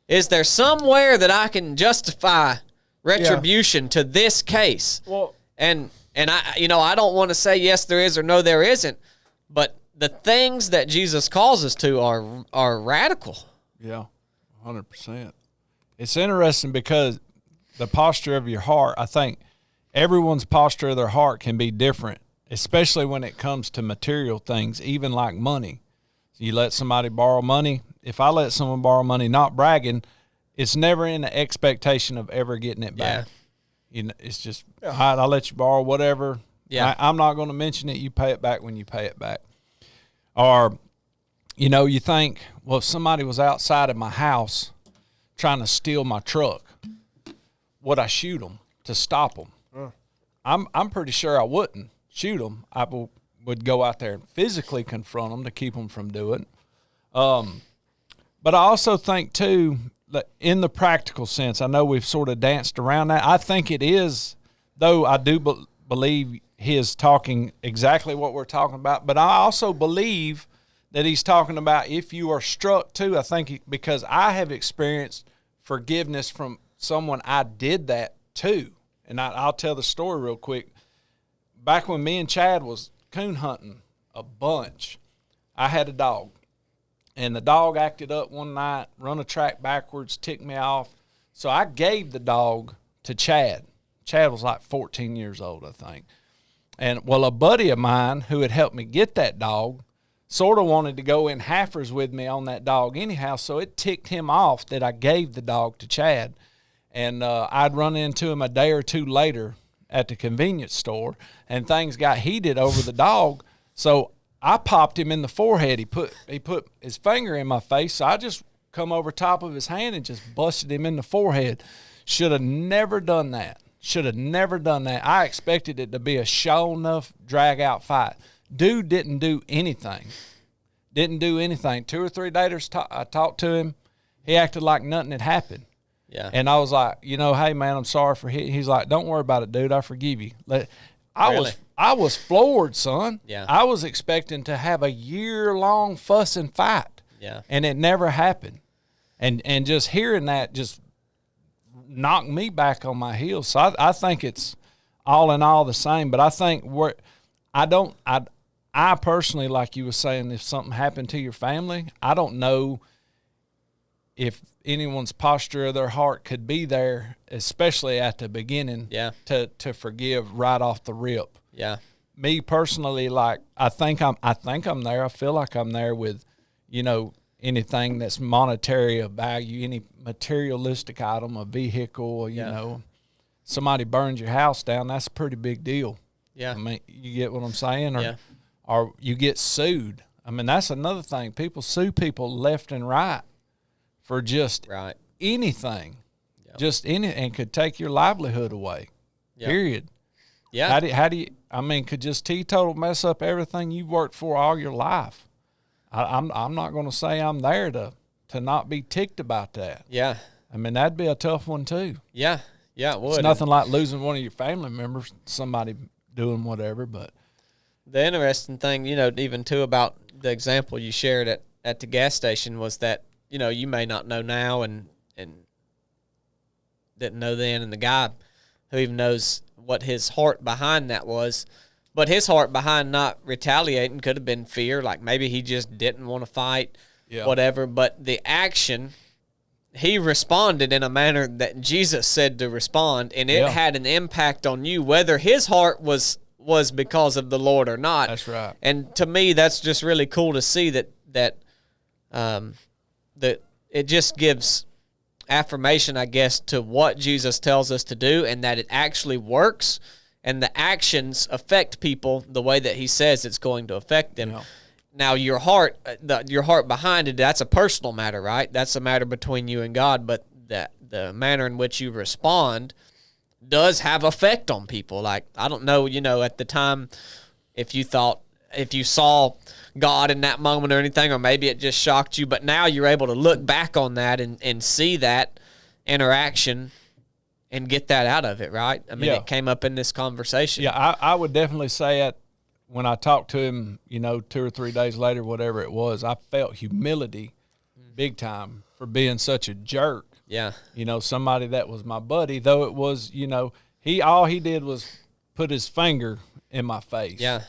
Is there somewhere that I can justify retribution to this case? Well, And I don't want to say yes there is or no there isn't, but the things that Jesus calls us to are radical. yeah, 100%. It's interesting because the posture of your heart, I think everyone's posture of their heart can be different, especially when it comes to material things, even like money. You let somebody borrow money. If I let someone borrow money, not bragging, it's never in the expectation of ever getting it back. It's just, all right, I'll let you borrow whatever. Yeah. I'm not going to mention it. You pay it back when you pay it back. Or, you think, well, if somebody was outside of my house trying to steal my truck, would I shoot them to stop them? I'm pretty sure I wouldn't shoot them. I would go out there and physically confront them to keep them from doing it. But I also think, too, that in the practical sense, I know we've sort of danced around that. I think it is, though I do believe he is talking exactly what we're talking about, but I also believe that he's talking about if you are struck, too. I think because I have experienced forgiveness from someone I did that to. And I'll tell the story real quick. Back when me and Chad was coon hunting a bunch, I had a dog. And the dog acted up one night, run a track backwards, ticked me off. So I gave the dog to Chad. Chad was like 14 years old, I think. And, well, a buddy of mine who had helped me get that dog sort of wanted to go in halfers with me on that dog anyhow, so it ticked him off that I gave the dog to Chad. And I'd run into him a day or two later at the convenience store, and things got heated over the dog. So I popped him in the forehead. He put his finger in my face, so I just come over top of his hand and just busted him in the forehead. Should have never done that. I expected it to be a show enough drag-out fight. Dude didn't do anything. 2 or 3 days I talked to him. He acted like nothing had happened. Yeah. And I was like, hey, man, I'm sorry for hitting. He's like, don't worry about it, dude. I forgive you. Really? I was floored, son. Yeah. I was expecting to have a year-long fuss and fight. Yeah. And it never happened. And just hearing that just knocked me back on my heels. So I think it's all in all the same. But I think I personally, like you were saying, if something happened to your family, I don't know if anyone's posture of their heart could be there, especially at the beginning, Yeah. to forgive right off the rip. Yeah. Me personally, like I think I'm there. I feel like I'm there with, anything that's monetary of value, any materialistic item, a vehicle, you know, somebody burns your house down, that's a pretty big deal. Yeah. I mean, you get what I'm saying? Yeah. Or you get sued. I mean, that's another thing. People sue people left and right for just Right. anything, Yep. and could take your livelihood away. Yep. Period. Yeah. How do you? I mean, could just teetotal mess up everything you've worked for all your life? I'm not going to say I'm there to not be ticked about that. Yeah. I mean, that'd be a tough one too. Yeah. Yeah. It would. It's nothing like losing one of your family members, somebody doing whatever. But The interesting thing, even too about the example you shared at the gas station was that, you may not know now and didn't know then, and the guy who even knows what his heart behind that was, but his heart behind not retaliating could have been fear, like maybe he just didn't want to fight, whatever, but the action, he responded in a manner that Jesus said to respond, and it had an impact on you, whether his heart was because of the Lord or not. that's right. And to me, that's just really cool to see that it just gives affirmation, I guess, to what Jesus tells us to do, and that it actually works, and the actions affect people the way that he says it's going to affect them. Yeah. Now, your heart behind it, that's a personal matter, right? That's a matter between you and God, but the manner in which you respond does have effect on people. Like, I don't know, at the time, if you saw God in that moment or anything, or maybe it just shocked you, but now you're able to look back on that and see that interaction and get that out of it, right? I mean, it came up in this conversation. Yeah, I would definitely say that when I talked to him, 2 or 3 days later, whatever it was, I felt humility big time for being such a jerk. Yeah. Somebody that was my buddy, though it was, all he did was put his finger in my face. Yeah.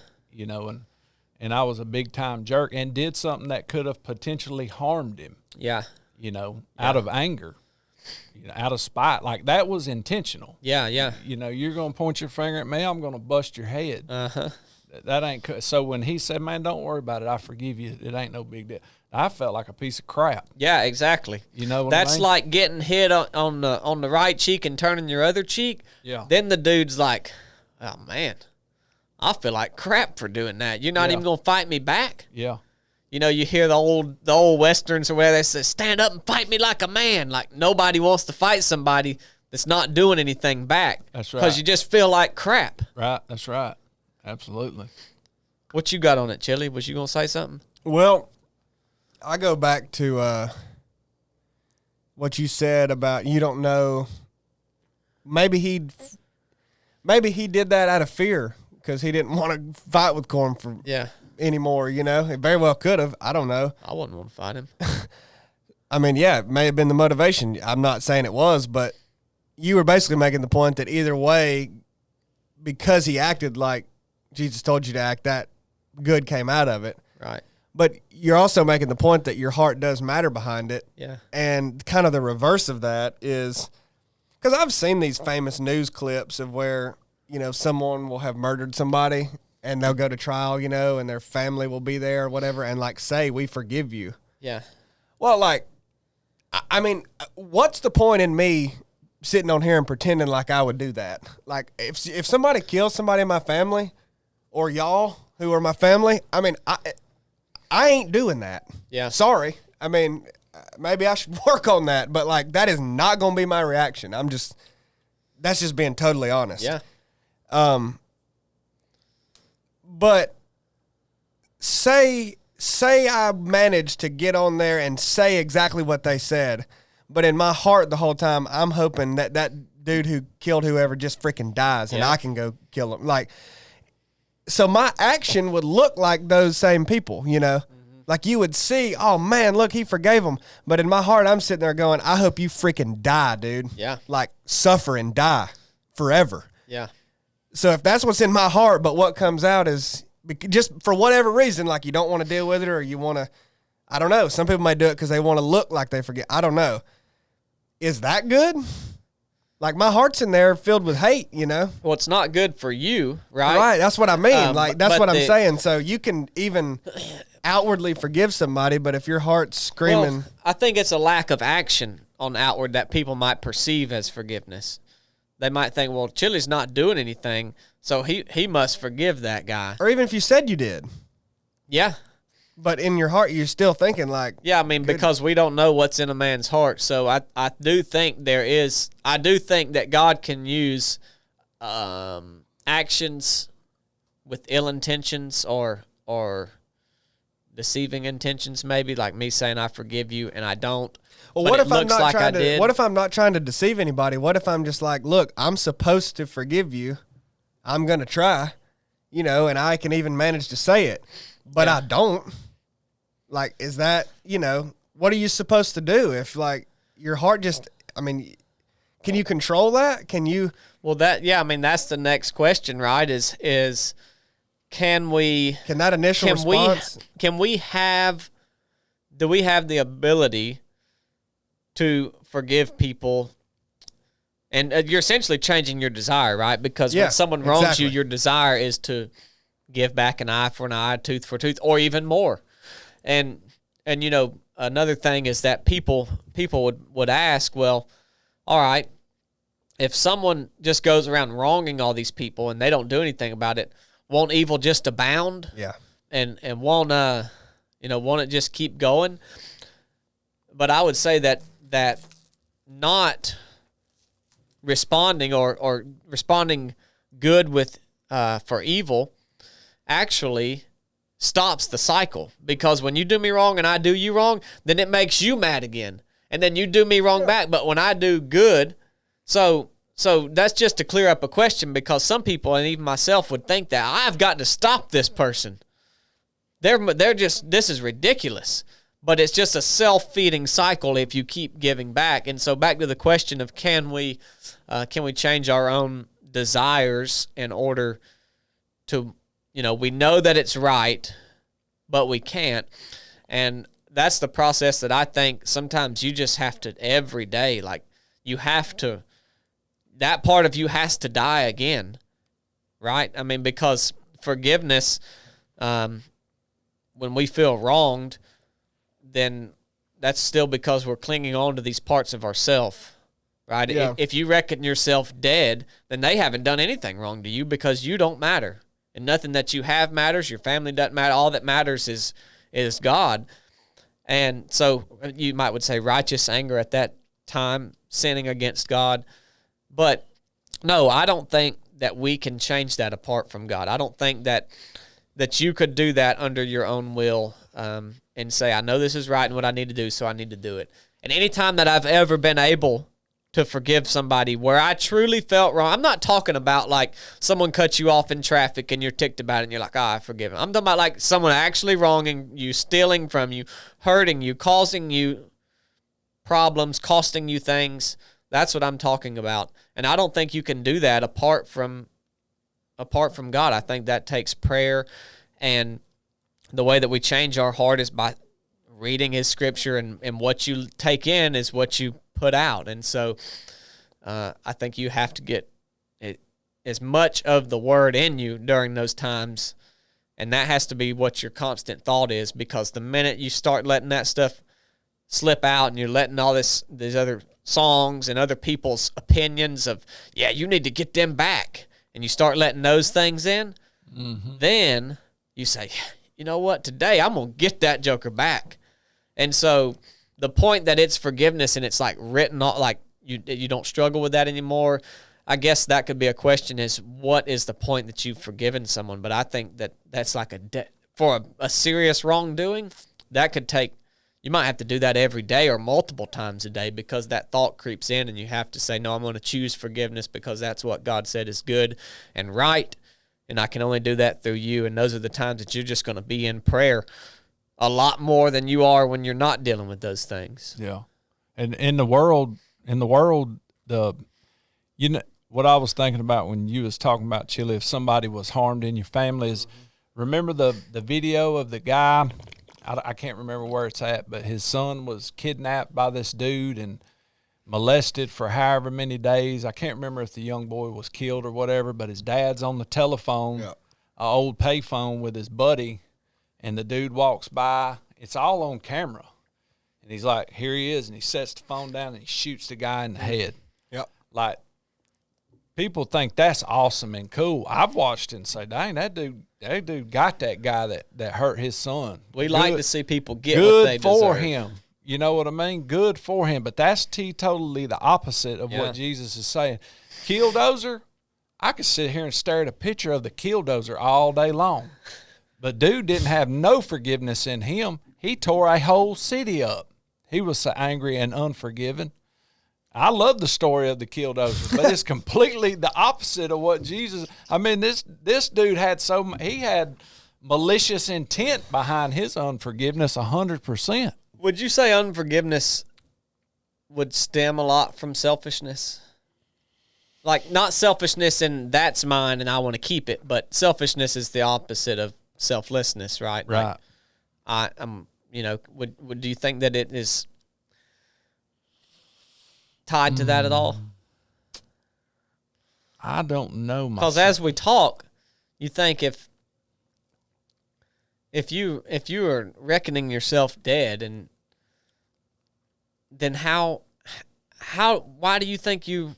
And I was a big time jerk and did something that could have potentially harmed him, Yeah. out of anger, out of spite. Like, that was intentional. Yeah. Yeah. You're going to point your finger at me, I'm going to bust your head. Uh-huh. That ain't so. When he said, "Man, don't worry about it. I forgive you. It ain't no big deal," I felt like a piece of crap. Yeah, exactly. You know what That's I mean? like getting hit on the right cheek and turning your other cheek. Yeah. Then the dude's like, "Oh man, I feel like crap for doing that. You're not even gonna fight me back." Yeah. You hear the old westerns or where they say, "Stand up and fight me like a man." Like, nobody wants to fight somebody that's not doing anything back. That's right. Because you just feel like crap. Right. That's right. Absolutely. What you got on it, Chili? Was you gonna say something? Well, I go back to what you said about you don't know. Maybe he did that out of fear because he didn't want to fight with Corm for anymore. He very well could have. I don't know. I wouldn't want to fight him. I mean, yeah, it may have been the motivation. I'm not saying it was, but you were basically making the point that either way, because he acted like Jesus told you to act, that good came out of it. Right. But you're also making the point that your heart does matter behind it. Yeah. And kind of the reverse of that is, because I've seen these famous news clips of where, someone will have murdered somebody and they'll go to trial, and their family will be there or whatever and say, "We forgive you." Yeah. Well, I mean, what's the point in me sitting on here and pretending like I would do that? Like, if somebody kills somebody in my family or y'all who are my family, I mean, I ain't doing that. Yeah. Sorry. I mean, maybe I should work on that, but that is not going to be my reaction. That's just being totally honest. Yeah. But say I managed to get on there and say exactly what they said, but in my heart the whole time I'm hoping that dude who killed whoever just freaking dies, and Yeah. I can go kill him. Like, so my action would look like those same people, you know? Like you would see, oh man, look, he forgave him. But in my heart, I'm sitting there going, I hope you freaking die, dude. Yeah. Like suffer and die forever. Yeah. So if that's what's in my heart, but what comes out is just for whatever reason, like you don't want to deal with it or you want to, I don't know. Some people might do it because they want to look like they forget. I don't know. Is that good? Like my heart's in there filled with hate, you know? Well, it's not good for you, right? Right. That's what I mean. Like that's but what I'm the- saying. So you can even outwardly forgive somebody, but if your heart's screaming, Well, I think it's a lack of action on outward that people might perceive as forgiveness. They might think, well, Chili's not doing anything, so he must forgive that guy. or even if you said you did, Yeah. but in your heart you're still thinking like, Yeah, I mean, because we don't know what's in a man's heart. So I do think I do think that God can use actions with ill intentions or deceiving intentions, maybe, like me saying I forgive you and I don't. well, but what it if I'm looks not like I trying to? did. What if I'm not trying to deceive anybody? What if I'm just like, look, I'm supposed to forgive you. I'm gonna try, you know, and I can even manage to say it, but Yeah. I don't. Like, is that, you know, what are you supposed to do if like your heart just? I mean, can you control that? Can you? Well, I mean, that's the next question, right? Is can we? Can that initial Can we? response? Can we have? Do we have the ability to forgive people? And you're essentially changing your desire, right? Because Yeah, when someone wrongs exactly. you, your desire is to give back an eye for an eye, tooth for tooth, or even more. And you know, another thing is that people would ask, well, all right, if someone just goes around wronging all these people and they don't do anything about it, won't evil just abound? Yeah. And won't won't it just keep going? But I would say that not responding or responding good with for evil actually stops the cycle, because when you do me wrong and I do you wrong, then it makes you mad again, and then you do me wrong back. But when I do good, so that's just to clear up a question, because some people and even myself would think that I've got to stop this person. They're just, this is ridiculous. But it's just a self-feeding cycle if you keep giving back. And so back to the question of can we change our own desires in order to, you know, we know that it's right, but we can't. And that's the process that I think sometimes you just have to every day, like you have to, that part of you has to die again, right? I mean, because forgiveness, when we feel wronged, then that's still because we're clinging on to these parts of ourselves, right? Yeah. If you reckon yourself dead, then they haven't done anything wrong to you, because you don't matter. And nothing that you have matters. Your family doesn't matter. All that matters is God. And so you would say righteous anger at that time, sinning against God. But no, I don't think that we can change that apart from God. I don't think that you could do that under your own will, and say, I know this is right and what I need to do, so I need to do it. And anytime that I've ever been able to forgive somebody where I truly felt wrong, I'm not talking about like someone cut you off in traffic and you're ticked about it and you're like, I forgive him. I'm talking about like someone actually wronging you, stealing from you, hurting you, causing you problems, costing you things. That's what I'm talking about. And I don't think you can do that apart from God. I think that takes prayer, and the way that we change our heart is by reading his scripture, and what you take in is what you put out. And so I think you have to get as much of the word in you during those times, and that has to be what your constant thought is, because the minute you start letting that stuff slip out and you're letting all these other songs and other people's opinions of, yeah, you need to get them back, and you start letting those things in, then you say, you know what, today I'm going to get that joker back. And so the point that it's forgiveness and it's like written off, like you don't struggle with that anymore, I guess that could be a question, is what is the point that you've forgiven someone? But I think that that's like for a serious wrongdoing, that could take, you might have to do that every day or multiple times a day, because that thought creeps in and you have to say, no, I'm going to choose forgiveness because that's what God said is good and right. And I can only do that through you. And those are the times that you're just going to be in prayer a lot more than you are when you're not dealing with those things. Yeah. And in the world, you know, what I was thinking about when you was talking about, Chili, if somebody was harmed in your family is, remember the video of the guy, I can't remember where it's at, but his son was kidnapped by this dude and molested for however many days. I can't remember if the young boy was killed or whatever, but his dad's on the telephone, an old payphone with his buddy, and the dude walks by. It's all on camera. And he's like, here he is, and he sets the phone down and he shoots the guy in the head. Yep. Like, people think that's awesome and cool. I've watched it and say, dang, that dude got that guy that hurt his son. We like to see people get good what they for deserve. him. You know what I mean? Good for him. But that's totally the opposite of what Jesus is saying. Killdozer, I could sit here and stare at a picture of the killdozer all day long. But dude didn't have no forgiveness in him. He tore a whole city up. He was so angry and unforgiving. I love the story of the killdozer, but it's completely the opposite of what Jesus. I mean, this dude had he had malicious intent behind his unforgiveness 100%. Would you say unforgiveness would stem a lot from selfishness? Like, not selfishness and that's mine and I want to keep it, but selfishness is the opposite of selflessness, right? Right. Like, would do you think that it is tied to that at all? I don't know myself. Because as we talk, you think if you are reckoning yourself dead, and then why do you think you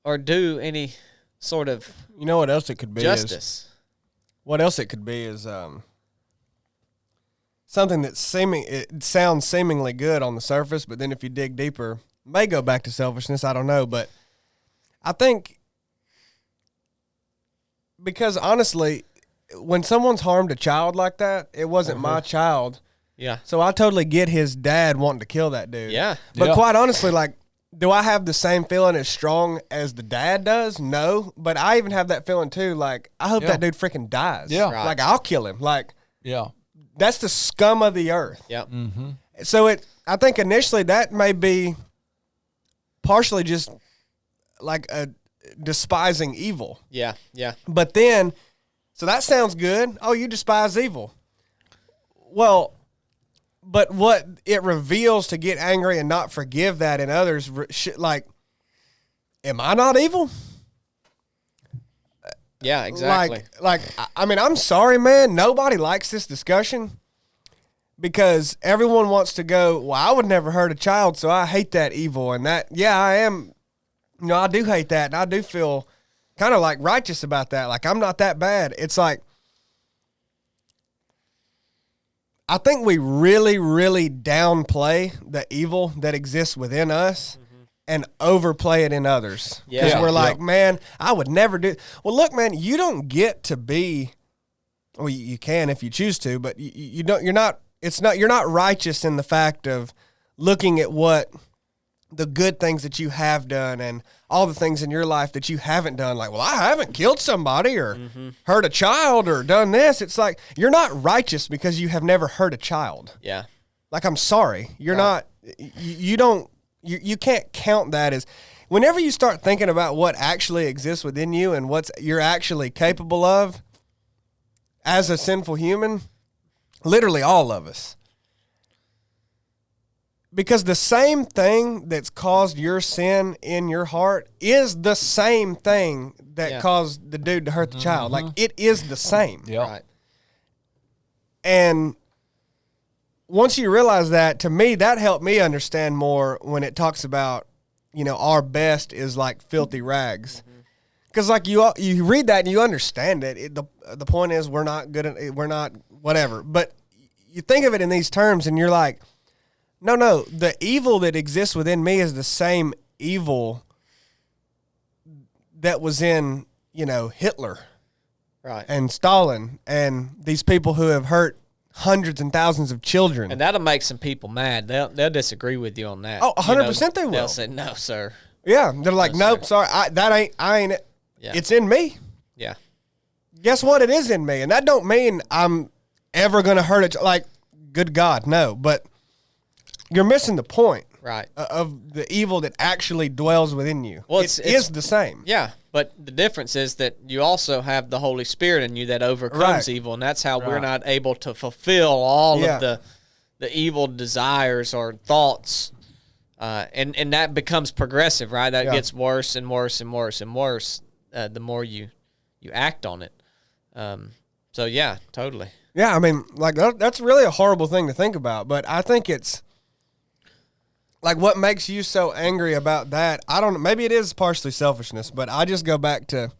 or do any sort of You know what else it could be? justice? What else it could be is something that it sounds seemingly good on the surface, but then if you dig deeper, may go back to selfishness. I don't know, but I think because honestly, when someone's harmed a child like that, it wasn't my child. Yeah. So I totally get his dad wanting to kill that dude. Yeah. But Yeah. quite honestly, like, do I have the same feeling as strong as the dad does? No. But I even have that feeling too. Like, I hope that dude freaking dies. Yeah. Right. Like, I'll kill him. Like, Yeah. that's the scum of the earth. Yep. So I think initially that may be partially just like a despising evil. Yeah. Yeah. But then, so that sounds good. Oh, you despise evil. Well, but what it reveals to get angry and not forgive that in others, like, am I not evil? Yeah, exactly. I mean, I'm sorry, man. Nobody likes this discussion because everyone wants to go, well, I would never hurt a child, so I hate that evil. And that, yeah, I am, I do hate that. And I do feel kind of like righteous about that. Like, I'm not that bad. It's like, I think we really, really downplay the evil that exists within us and overplay it in others. Because Yeah. we're like, man, I would never do. Well, look, man, you don't get to be. Well, you can if you choose to, but you don't. You're not. It's not. You're not righteous in the fact of looking at what the good things that you have done and all the things in your life that you haven't done. Like, well, I haven't killed somebody or hurt a child or done this. It's like you're not righteous because you have never hurt a child. Yeah. Like, I'm sorry, you're not. You don't. You can't count that as. Whenever you start thinking about what actually exists within you and what you're actually capable of as a sinful human, literally all of us. Because the same thing that's caused your sin in your heart is the same thing that caused the dude to hurt the child. Like, it is the same. Yeah. Right. And once you realize that, to me, that helped me understand more when it talks about, our best is like filthy rags. Because like you read that and you understand it. The point is we're not good at it. We're not whatever. But you think of it in these terms and you're like, no, the evil that exists within me is the same evil that was in, Hitler Right. and Stalin and these people who have hurt hundreds and thousands of children. And that'll make some people mad. They'll disagree with you on that. Oh, 100% they will. They'll say, no, sir. Yeah, they're like, No, nope, sorry, I ain't it. Yeah. It's in me. Yeah. Guess what? It is in me, and that don't mean I'm ever going to hurt it. Like, good God, no. But you're missing the point. Right. Of the evil that actually dwells within you. Well, it is the same. Yeah, but the difference is that you also have the Holy Spirit in you that overcomes Right. evil, and that's how we're Right. not able to fulfill all Yeah. of the evil desires or thoughts, and that becomes progressive, right? That Yeah. gets worse and worse and worse and worse the more you act on it. So yeah, totally. Yeah, I mean, like that's really a horrible thing to think about, but I think it's like what makes you so angry about that. I don't know. Maybe it is partially selfishness, but I just go back to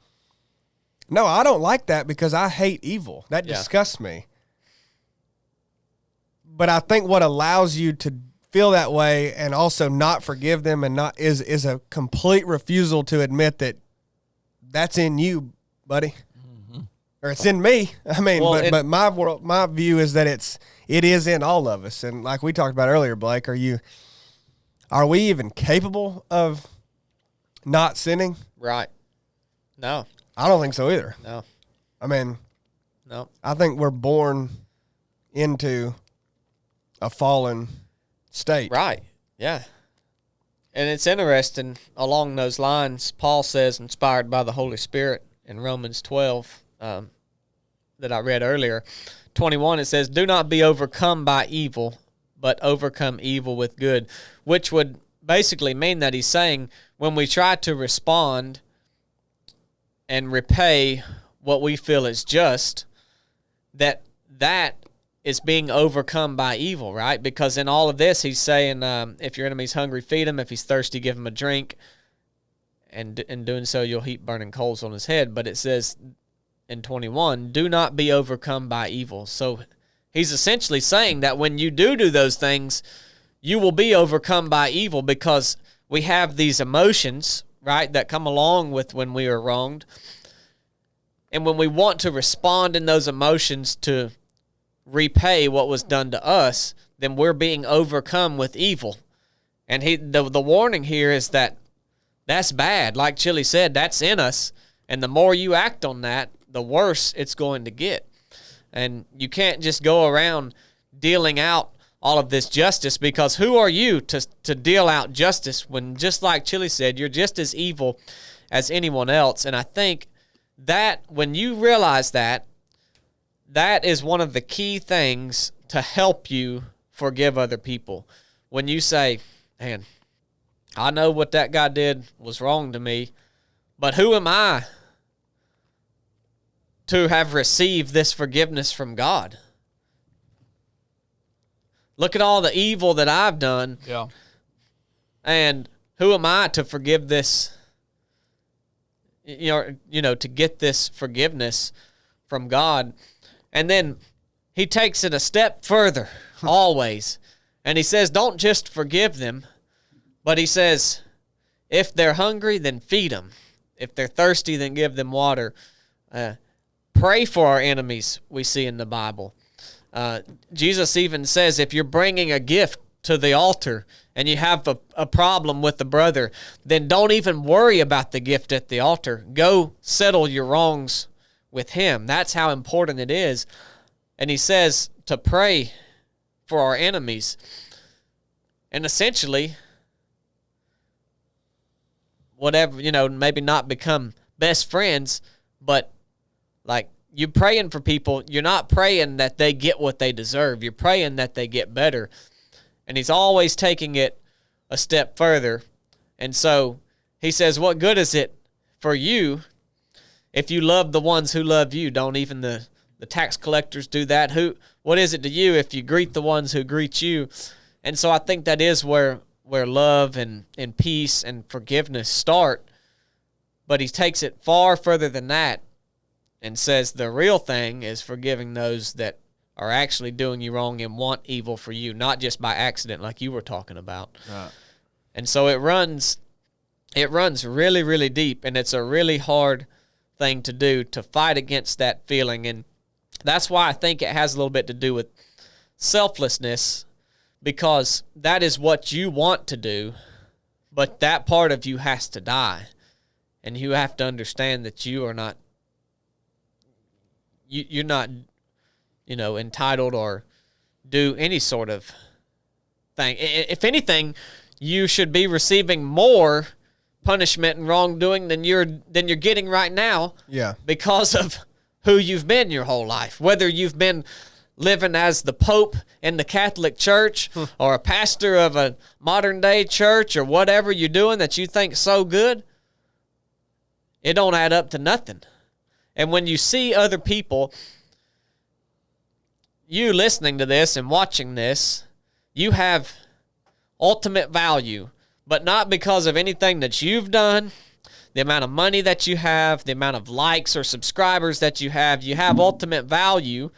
no, I don't like that because I hate evil. That Yeah. disgusts me. But I think what allows you to feel that way and also not forgive them and not is a complete refusal to admit that that's in you, buddy. Or it's in me. I mean, Well, but my view is that it is in all of us. And like we talked about earlier, Blake, are we even capable of not sinning? Right. No. I don't think so either. No. I mean, No. I think we're born into a fallen state. Right. Yeah. And it's interesting along those lines. Paul says, inspired by the Holy Spirit in Romans 12, that I read earlier, 21, it says, "Do not be overcome by evil, but overcome evil with good," which would basically mean that he's saying when we try to respond and repay what we feel is just, that is being overcome by evil, right? Because in all of this, he's saying, if your enemy's hungry, feed him. If he's thirsty, give him a drink. And in doing so, you'll heap burning coals on his head. But it says in 21, do not be overcome by evil. So he's essentially saying that when you do those things, you will be overcome by evil because we have these emotions, right, that come along with when we are wronged. And when we want to respond in those emotions to repay what was done to us, then we're being overcome with evil. And the warning here is that that's bad. Like Chili said, that's in us. And the more you act on that, the worse it's going to get. And you can't just go around dealing out all of this justice, because who are you to deal out justice when, just like Chili said, you're just as evil as anyone else. And I think that when you realize that is one of the key things to help you forgive other people. When you say, man, I know what that guy did was wrong to me, but who am I to have received this forgiveness from God? Look at all the evil that I've done. Yeah. And who am I to forgive this, to get this forgiveness from God? And then he takes it a step further, always. And he says, don't just forgive them, but he says, if they're hungry, then feed them. If they're thirsty, then give them water. Pray for our enemies, we see in the Bible. Jesus even says, if you're bringing a gift to the altar and you have a problem with the brother, then don't even worry about the gift at the altar. Go settle your wrongs with him. That's how important it is. And he says to pray for our enemies. And essentially, whatever, maybe not become best friends, but like you praying for people, you're not praying that they get what they deserve. You're praying that they get better. And he's always taking it a step further. And so he says, what good is it for you if you love the ones who love you? Don't even the tax collectors do that? What is it to you if you greet the ones who greet you? And so I think that is where love and peace and forgiveness start. But he takes it far further than that and says the real thing is forgiving those that are actually doing you wrong and want evil for you, not just by accident like you were talking about. Right. And so it runs really, really deep, and it's a really hard thing to do, to fight against that feeling. And That's why I think it has a little bit to do with selflessness, because that is what you want to do, but that part of you has to die. And you have to understand that you are not, you're not, entitled or do any sort of thing. If anything, you should be receiving more punishment and wrongdoing than you're getting right now. Yeah. Because of who you've been your whole life. Whether you've been living as the Pope in the Catholic Church or a pastor of a modern day church or whatever you're doing that you think so good, it don't add up to nothing. And when you see other people, you listening to this and watching this, you have ultimate value, but not because of anything that you've done, the amount of money that you have, the amount of likes or subscribers that you have. You have ultimate value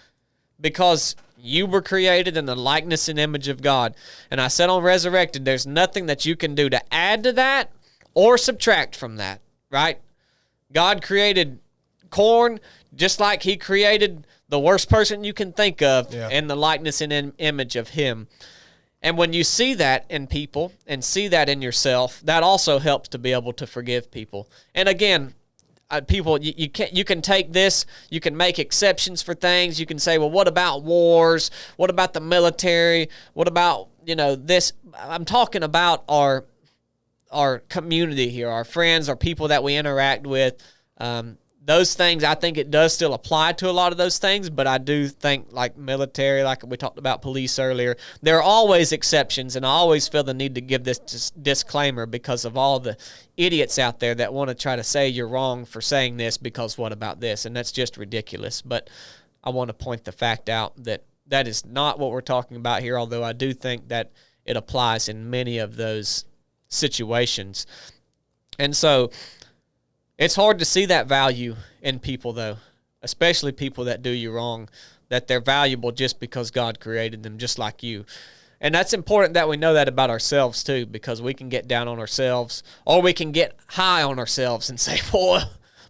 because you were created in the likeness and image of God. And I said on Resurrected, there's nothing that you can do to add to that or subtract from that, right? God created corn just like he created the worst person you can think of in the likeness and image of him. And when you see that in people and see that in yourself, that also helps to be able to forgive people. And again, people, you can take this, you can make exceptions for things. You can say, well, what about wars? What about the military? What about, this? I'm talking about our community here, our friends, our people that we interact with. Those things, I think it does still apply to a lot of those things, but I do think like military, like we talked about police earlier, there are always exceptions, and I always feel the need to give this disclaimer because of all the idiots out there that want to try to say you're wrong for saying this because what about this, and that's just ridiculous. But I want to point the fact out that that is not what we're talking about here, although I do think that it applies in many of those situations. And so it's hard to see that value in people, though, especially people that do you wrong, that they're valuable just because God created them, just like you. And that's important that we know that about ourselves, too, because we can get down on ourselves, or we can get high on ourselves and say, boy,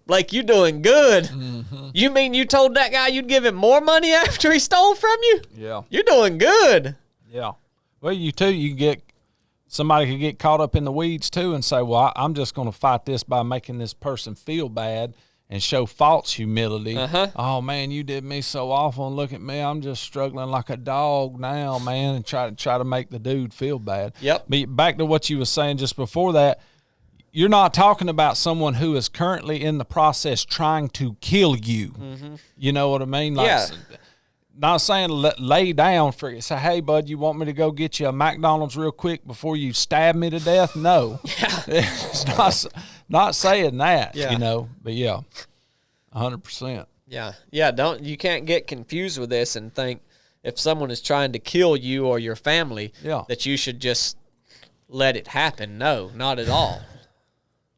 Blake, you're doing good. Mm-hmm. You mean you told that guy you'd give him more money after he stole from you? Yeah. You're doing good. Yeah. Well, somebody could get caught up in the weeds too and say, well, I'm just going to fight this by making this person feel bad and show false humility. Uh-huh. Oh, man, you did me so awful, and look at me. I'm just struggling like a dog now, man, and try to make the dude feel bad. Yep. But back to what you were saying just before that, you're not talking about someone who is currently in the process trying to kill you. Mm-hmm. You know what I mean? Like, yeah. Not saying lay down for it. Say, hey, bud, you want me to go get you a McDonald's real quick before you stab me to death? No. Yeah. It's not saying that, But, yeah, 100%. Yeah. Yeah, you can't get confused with this and think if someone is trying to kill you or your family that you should just let it happen. No, not at all.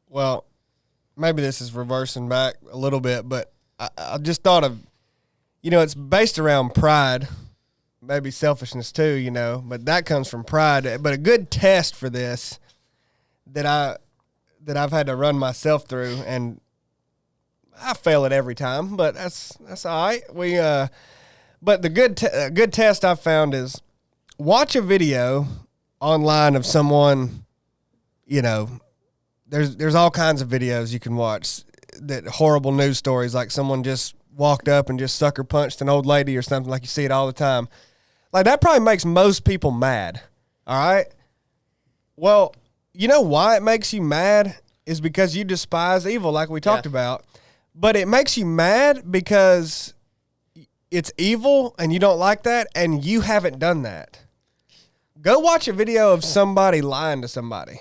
Well, maybe this is reversing back a little bit, but I just thought of, it's based around pride, maybe selfishness too, but that comes from pride. But a good test for this that I've had to run myself through, and I fail it every time, but that's all right. But the good test I've found is watch a video online of someone, there's all kinds of videos you can watch, that horrible news stories, like someone just walked up and just sucker punched an old lady or something, like you see it all the time. Like, that probably makes most people mad, all right? Well, you know why it makes you mad is because you despise evil, like we talked about. But it makes you mad because it's evil and you don't like that, and you haven't done that. Go watch a video of somebody lying to somebody,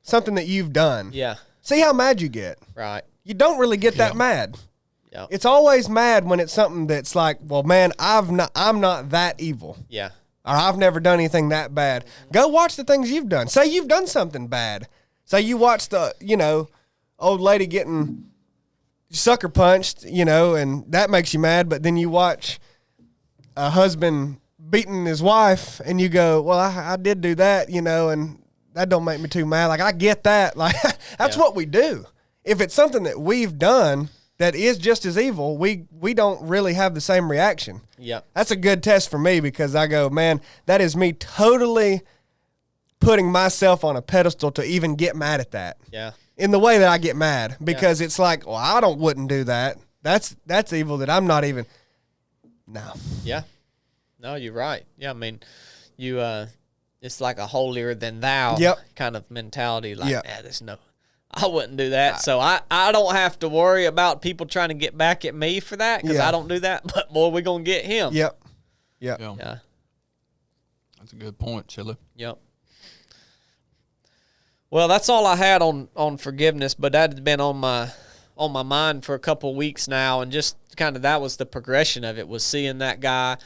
something that you've done. Yeah. See how mad you get. Right. You don't really get that mad. Yep. It's always mad when it's something that's like, well, man, I'm not that evil. Yeah. Or I've never done anything that bad. Go watch the things you've done. Say you've done something bad. Say you watched the, old lady getting sucker punched, and that makes you mad, but then you watch a husband beating his wife and you go, well, I did do that, and that don't make me too mad. Like, I get that. Like, that's what we do. If it's something that we've done, that is just as evil, we don't really have the same reaction. Yep. That's a good test for me because I go, man, that is me totally putting myself on a pedestal to even get mad at that. Yeah. In the way that I get mad because it's like, well, I wouldn't do that. That's evil that I'm not even. No. Yeah. No, you're right. Yeah, I mean, you it's like a holier than thou kind of mentality. Like, there's no, I wouldn't do that. So I don't have to worry about people trying to get back at me for that because I don't do that. But boy, we're gonna get him. Yep. Yeah. That's a good point, Chili. Yep. Well, that's all I had on forgiveness, but that had been on my mind for a couple of weeks now, and just kind of that was the progression of it, was seeing that guy,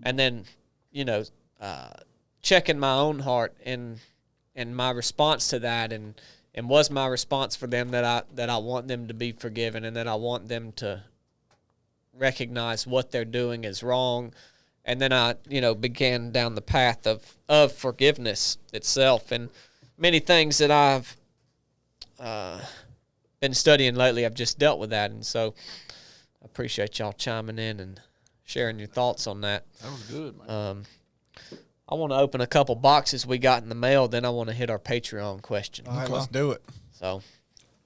and then checking my own heart and my response to that, and was my response for them that I want them to be forgiven and that I want them to recognize what they're doing is wrong, and then I began down the path of forgiveness itself. And many things that I've been studying lately, I've just dealt with that. And so I appreciate y'all chiming in and sharing your thoughts on that. That was good, man. I want to open a couple boxes we got in the mail, then I want to hit our Patreon question. All right, let's do it. So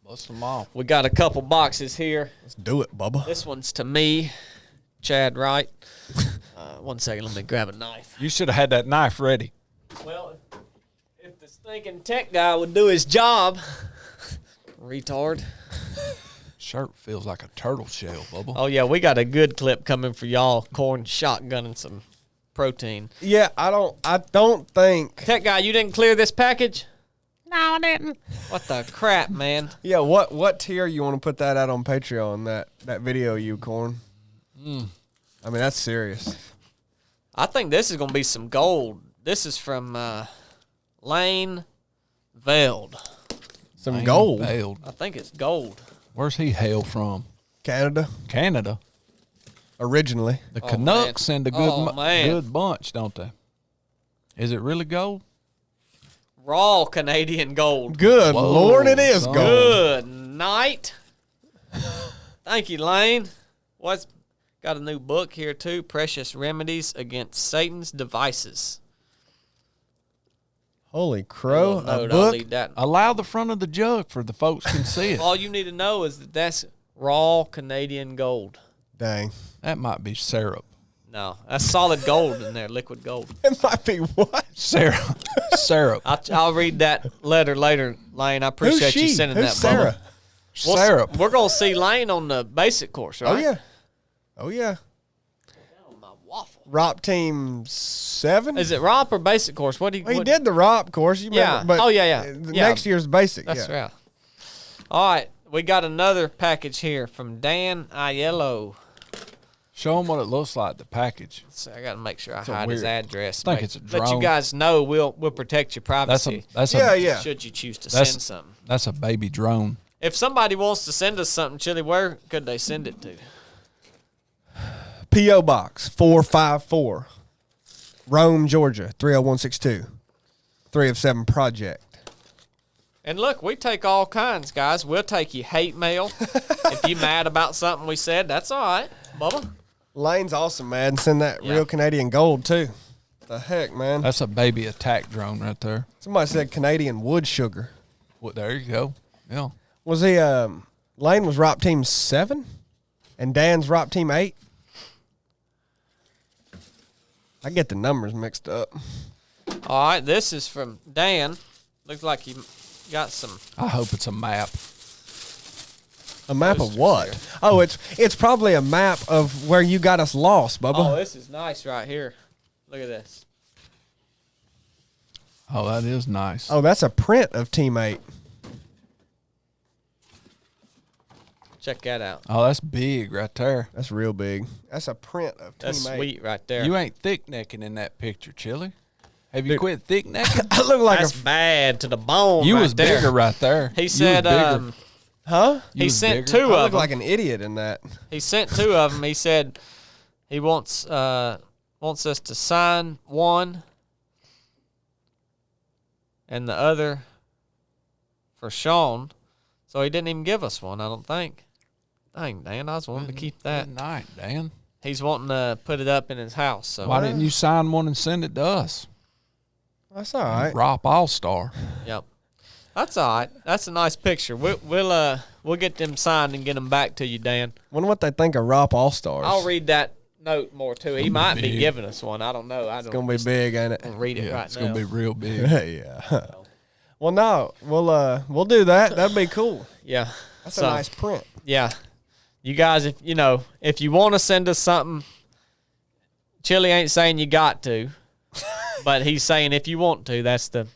Bust them off. we got a couple boxes here. Let's do it, Bubba. This one's to me, Chad Wright. 1 second, let me grab a knife. You should have had that knife ready. Well, if the stinking tech guy would do his job, retard. Shirt feels like a turtle shell, Bubba. Oh, yeah, we got a good clip coming for y'all. Corn shotgun and some protein. Yeah, I don't think. Tech guy, you didn't clear this package? No, I didn't. What the crap, man? Yeah, what tier you want to put that out on Patreon? That video, you Corn. I mean, that's serious. I think this is going to be some gold. This is from Lane Veld. Some Man, gold. bailed. I think it's gold. Where's he hail from? Canada, Canada. originally. The Oh, Canucks man. send a good, Oh, man. good bunch, don't they? Is it really gold? Raw Canadian gold. Good Whoa, Lord, it is son. gold. Good night. Thank you, Lane. What's got a new book here too? Precious Remedies Against Satan's Devices. Holy crow, Little note, a I'll book. leave that. Allow the front of the jug for the folks can see it. All you need to know is that's raw Canadian gold. Dang. That might be syrup. No, that's solid gold in there, liquid gold. It might be what? Syrup. Syrup. I'll read that letter later, Lane. I appreciate Who's you she? sending Who's that. Sarah? Bubba. Well, Syrup. We're gonna see Lane on the basic course, right? Oh yeah. Oh yeah. Oh, my waffle. ROP Team 7? Is it ROP or basic course? What do you? Well, he what- did the ROP course. You Yeah. remember, but Oh, yeah. the Yeah. next year's basic. That's yeah. right. All right, we got another package here from Dan Aiello. Show them what it looks like, the package. So I got to make sure I It's a hide his weird- address. I think Make- it's a Let you drone. guys know we'll protect your privacy. Yeah. Should you choose to That's- send something. That's a baby drone. If somebody wants to send us something, Chili, where could they send it to? P.O. Box 454, Rome, Georgia 30162. 3 of 7 project. And look, we take all kinds, guys. We'll take you hate mail. If you mad about something we said, that's all right, Bubba. Lane's awesome, man. Send that Yeah. real Canadian gold too. The heck, man. That's a baby attack drone right there. Somebody said Canadian wood sugar. Well, there you go. Yeah. Was he Lane was ROP Team 7 and Dan's ROP Team 8? I get the numbers mixed up. All right, this is from Dan. Looks like he got some. I hope it's a map. A map of Posters what? here. Oh, it's probably a map of where you got us lost, Oh, Bubba. this is nice right here. Look at this. Oh, that is nice. Oh, that's a print of Team 8. Check that out. Oh, that's big right there. That's real big. That's a print of Team That's 8. sweet right there. You ain't thick necking in that picture, Chili. Have you Dude. quit thick necking? I look like That's bad to the bone. You right was there. bigger right there. He You was said, bigger. huh? You he was sent bigger. two I of look them. like an idiot in that. He sent two of them. He said he wants us to sign one and the other for Sean. So he didn't even give us one, I don't think. Dang, Dan, I was wanting to keep that. Good night, Dan. He's wanting to put it up in his house. So Why didn't you sign one and send it to us? That's all right. Rop All-Star. Yep, that's all right. That's a nice picture. We'll get them signed and get them back to you, Dan. Wonder what they think of Rop All Stars. I'll read that note more too. He might be big. giving us one. I don't know. It's gonna be big, ain't it? I'll read it right It's now. going to be real big. Yeah. Well, no, we'll do that. That'd be cool. Yeah, That's a nice print. Yeah, you guys, if you want to send us something, Chili ain't saying you got to, but he's saying if you want to, that's the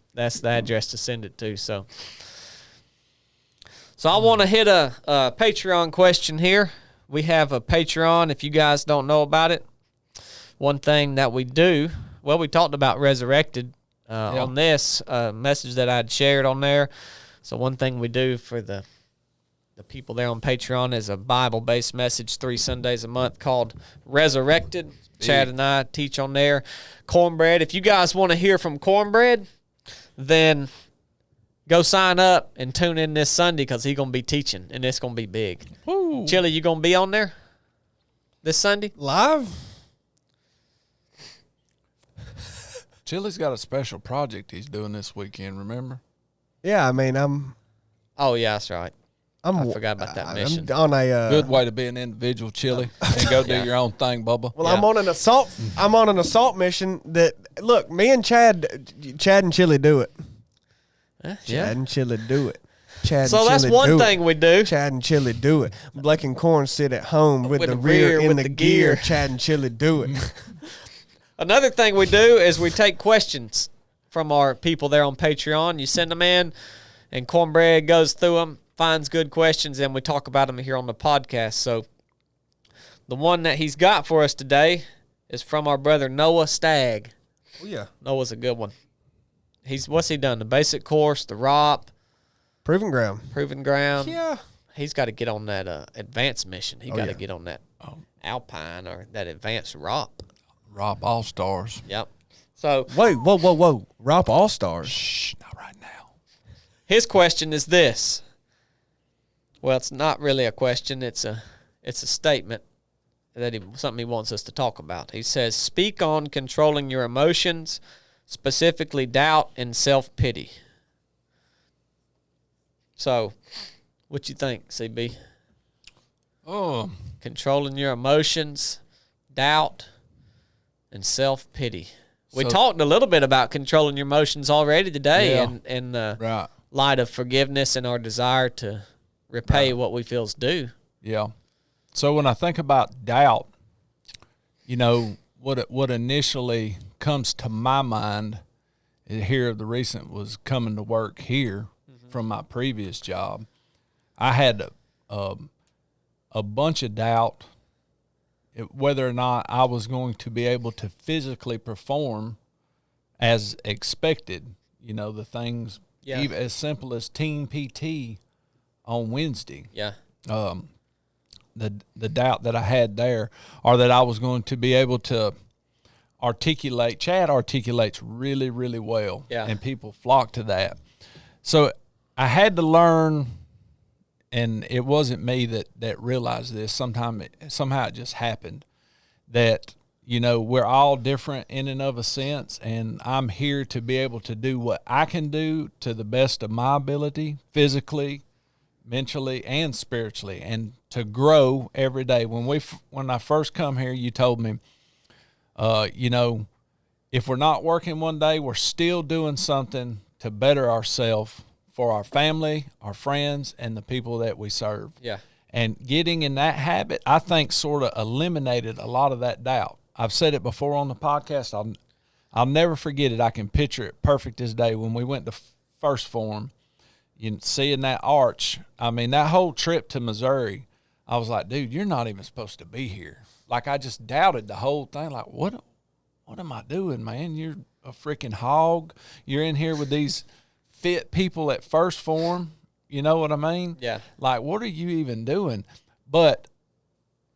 address to send it to. So I want to hit a Patreon question here. We have a Patreon. If you guys don't know about it, one thing that we do, well, we talked about Resurrected on this message that I'd shared on there. So one thing we do for the people there on Patreon is a Bible-based message 3 Sundays a month called Resurrected. Chad and I teach on there. Cornbread. If you guys want to hear from Cornbread, then go sign up and tune in this Sunday because he's going to be teaching, and it's going to be big. Woo. Chili, you going to be on there this Sunday? Live? Chili's got a special project he's doing this weekend, remember? Yeah, I mean, I'm Oh, yeah, that's right. I forgot about that mission. I'm on a Good way to be an individual, Chili, and go do Yeah. your own thing, Bubba. Well, Yeah. I'm on an assault. I'm on an assault mission. That look, me and Chad and Chili do it. Chad Yeah. and Chili do it. Chad. So and that's Chili one do thing It. we do. Chad and Chili do it. Blake and Corn sit at home with With the the rear rear in with the the gear. gear. Chad and Chili do it. Another thing we do is we take questions from our people there on Patreon. You send them in, and Cornbread goes through them, finds good questions, and we talk about them here on the podcast. So the one that he's got for us today is from our brother Noah Stagg. Oh yeah, Noah's a good one. What's he done? The basic course, the ROP, proving ground. Proving Ground. Yeah. He's got to get on that advanced mission. He got to yeah. get on that Alpine or that advanced ROP. Rop All-Stars. Yep. So Wait, whoa. Rop All Stars. Shh, not right now. his question is this. Well, it's not really a question. It's a statement that something he wants us to talk about. He says, "Speak on controlling your emotions, specifically doubt and self-pity." So, what you think, CB? Oh, Controlling your emotions, doubt, and self-pity. We So- talked a little bit about controlling your emotions already today, Yeah. in the right. light of forgiveness and our desire to repay what we feel is due. Yeah. So when I think about doubt, what initially comes to my mind here of the recent was coming to work here from my previous job. I had a bunch of doubt whether or not I was going to be able to physically perform as expected. The things Yeah. even as simple as team PT on Wednesday. Yeah. The doubt that I had there, or that I was going to be able to articulate. Chad articulates really, really well, Yeah. and people flock to that. So I had to learn, and it wasn't me that realized this. Somehow it just happened that we're all different in and of a sense, and I'm here to be able to do what I can do to the best of my ability, physically, mentally, and spiritually, and to grow every day. When I first come here, you told me, if we're not working one day, we're still doing something to better ourselves for our family, our friends, and the people that we serve. Yeah. And getting in that habit, I think, sort of eliminated a lot of that doubt. I've said it before on the podcast. I'll never forget it. I can picture it perfect as day when we went to First Form. Seeing that arch, I mean, that whole trip to Missouri, I was like, dude, you're not even supposed to be here. Like, I just doubted the whole thing. Like, what am I doing, man? You're a freaking hog. You're in here with these fit people at First Form. You know what I mean? Yeah. Like, what are you even doing? But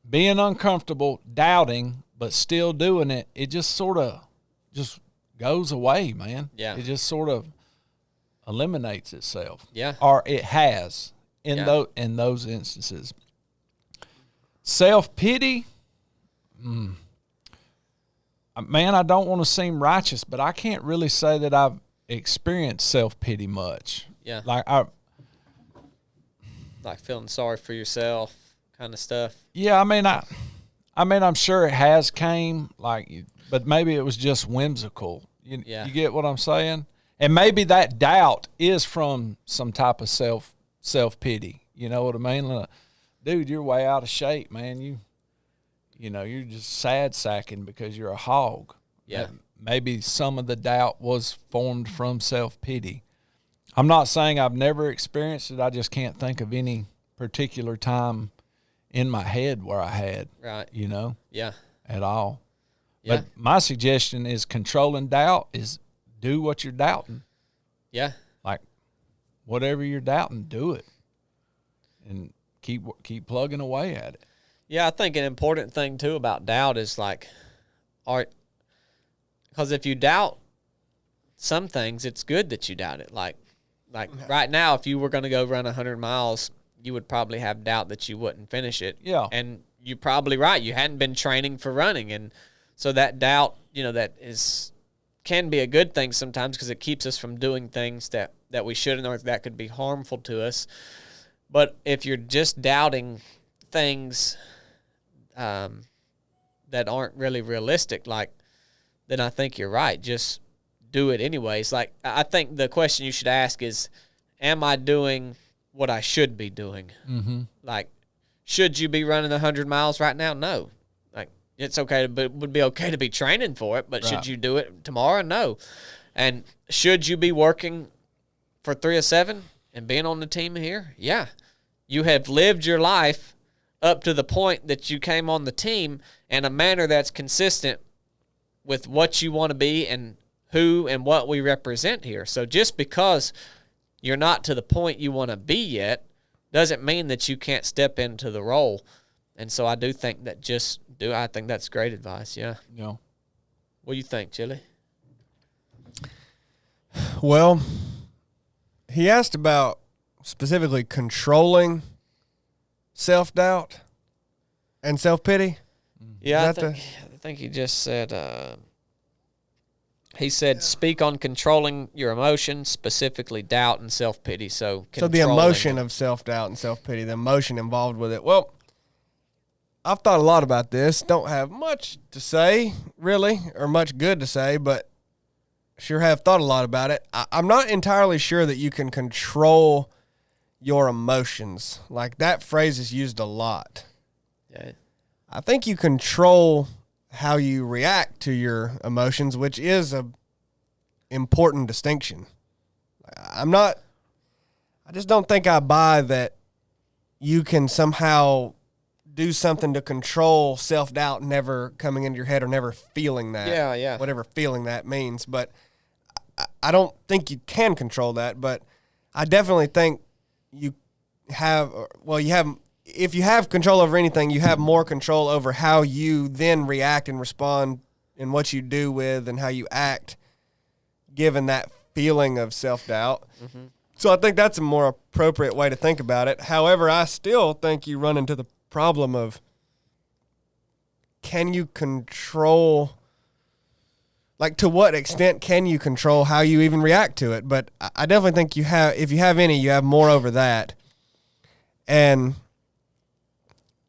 being uncomfortable, doubting, but still doing it, it just sort of just goes away, man. Yeah. It just sort of eliminates itself. Yeah. Or it has in Yeah. those instances. Self-pity? Man, I don't want to seem righteous, but I can't really say that I've experienced self-pity much. Yeah. Like feeling sorry for yourself kind of stuff. Yeah, I mean, I'm sure it has came, but maybe it was just whimsical. You get what I'm saying? And maybe that doubt is from some type of self-pity. You know what I mean? Like, dude, you're way out of shape, man. You're just sad sacking because you're a hog. Yeah. Maybe some of the doubt was formed from self-pity. I'm not saying I've never experienced it. I just can't think of any particular time in my head where I had, right. Yeah. At all. Yeah. But my suggestion is controlling doubt is do what you're doubting. Yeah. Like whatever you're doubting, do it. And keep plugging away at it. Yeah, I think an important thing too about doubt is because if you doubt some things, it's good that you doubt it. Like right now, if you were going to go run 100 miles, you would probably have doubt that you wouldn't finish it. Yeah. And you're probably right. You hadn't been training for running. And so that doubt, can be a good thing sometimes because it keeps us from doing things that we shouldn't or that could be harmful to us. But if you're just doubting things that aren't really realistic, then I think you're right. Just do it anyways. I think the question you should ask is, am I doing what I should be doing? Mm-hmm. Should you be running 100 miles right now? No. It's okay, but it would be okay to be training for it, but should you do it tomorrow? No. And should you be working for 307 and being on the team here? Yeah. You have lived your life up to the point that you came on the team in a manner that's consistent with what you want to be and who and what we represent here. So just because you're not to the point you want to be yet doesn't mean that you can't step into the role. And so I do think that I think that's great advice, yeah. Yeah. What do you think, Chili? Well, he asked about specifically controlling self-doubt and self-pity. Yeah, I think he just said, he said, speak on controlling your emotions, specifically doubt and self-pity. So the emotion of self-doubt and self-pity, the emotion involved with it. Well, I've thought a lot about this. Don't have much to say, really, or much good to say, but sure have thought a lot about it. I'm not entirely sure that you can control your emotions. That phrase is used a lot. Yeah. I think you control how you react to your emotions, which is a important distinction. I just don't think I buy that you can somehow do something to control self-doubt never coming into your head or never feeling that. Yeah. Whatever feeling that means. But I don't think you can control that, but I definitely think you have, if you have control over anything, you have more control over how you then react and respond and what you do with and how you act given that feeling of self-doubt. Mm-hmm. So I think that's a more appropriate way to think about it. However, I still think you run into the problem of, can you control, to what extent can you control how you even react to it? But I definitely think if you have any, you have more over that. And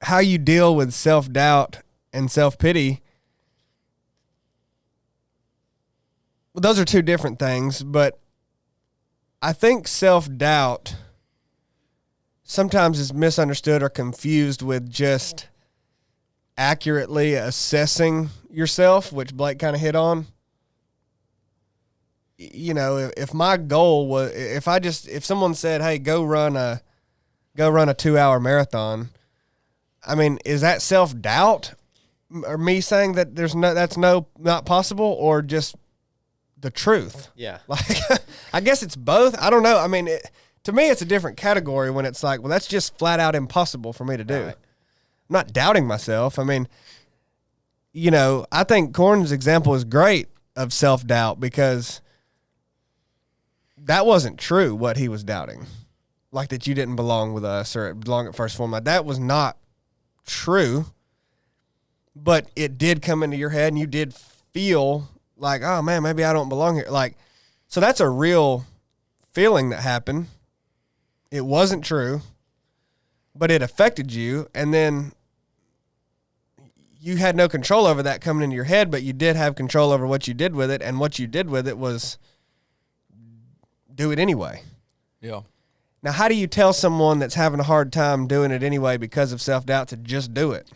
how you deal with self-doubt and self-pity, well, those are two different things, but I think self-doubt sometimes is misunderstood or confused with just accurately assessing yourself, which Blake kind of hit on. If my goal was, if someone said, "Hey, go run a 2-hour marathon," I mean, is that self-doubt or me saying that that's not possible, or just the truth? Yeah. I guess it's both. I don't know. I mean, to me, it's a different category when it's well, that's just flat out impossible for me to do. Right. I'm not doubting myself. I mean, I think Corn's example is great of self-doubt because that wasn't true, what he was doubting. That you didn't belong with us or belong at First Form. That was not true, but it did come into your head and you did feel like, oh man, maybe I don't belong here. Like, so that's a real feeling that happened. It wasn't true, but it affected you. And then you had no control over that coming into your head, but you did have control over what you did with it. And what you did with it was do it anyway. Yeah. Now, how do you tell someone that's having a hard time doing it anyway because of self-doubt to just do it?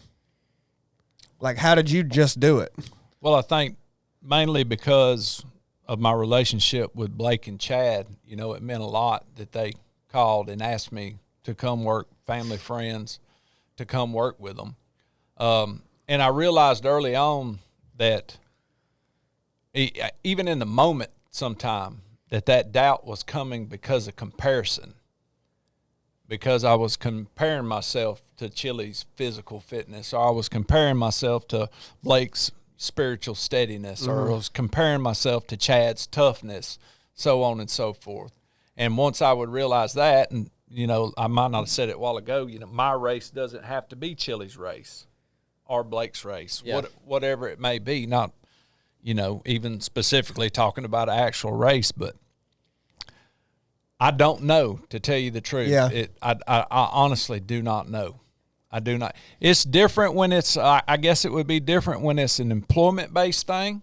Like, how did you just do it? Well, I think mainly because of my relationship with Blake and Chad, you know, it meant a lot that they called and asked me to come work, family, friends, to come work with them. And I realized early on that even in the moment sometime that doubt was coming because of comparison. Because I was comparing myself to Chili's physical fitness, or I was comparing myself to Blake's spiritual steadiness, or I was comparing myself to Chad's toughness, so on and so forth. And once I would realize that, and, you know, I might not have said it a while ago, you know, my race doesn't have to be Chili's race or Blake's race, whatever it may be, not, you know, even specifically talking about an actual race, but I don't know, to tell you the truth. Yeah. I honestly do not know. I do not. It's different when it's, I guess it would be different when it's an employment-based thing.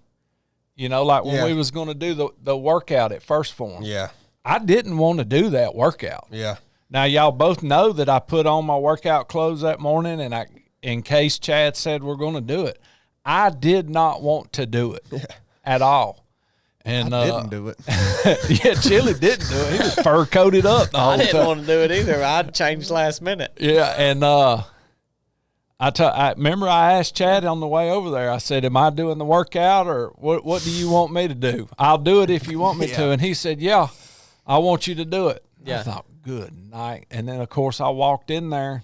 You know, like when we was going to do the workout at First Form. Yeah. I didn't want to do that workout. Yeah. Now, y'all both know that I put on my workout clothes that morning, and in case Chad said we're going to do it, I did not want to do it at all. And I didn't do it. Yeah, Chili didn't do it. He was fur coated up the whole I time. didn't want to do it either. I'd changed last minute. Yeah, and I remember I asked Chad on the way over there. I said, "Am I doing the workout, or what do you want me to do? I'll do it if you want me to." And he said, "Yeah, I want you to do it." Yeah. I thought, good night. And then of course I walked in there.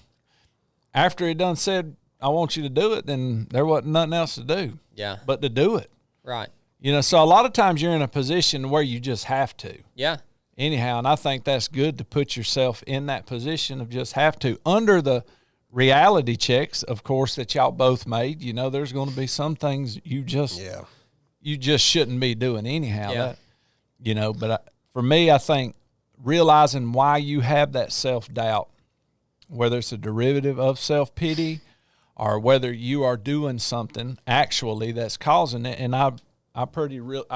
After he done said, "I want you to do it," then there wasn't nothing else to do. Yeah. But to do it. Right. You know, so a lot of times you're in a position where you just have to. Yeah. Anyhow, and I think that's good to put yourself in that position of just have to. Under the reality checks, of course, that y'all both made, you know, there's going to be some things you just shouldn't be doing anyhow. Yeah. You know, but for me, I think realizing why you have that self-doubt, whether it's a derivative of self-pity or whether you are doing something actually that's causing it, and I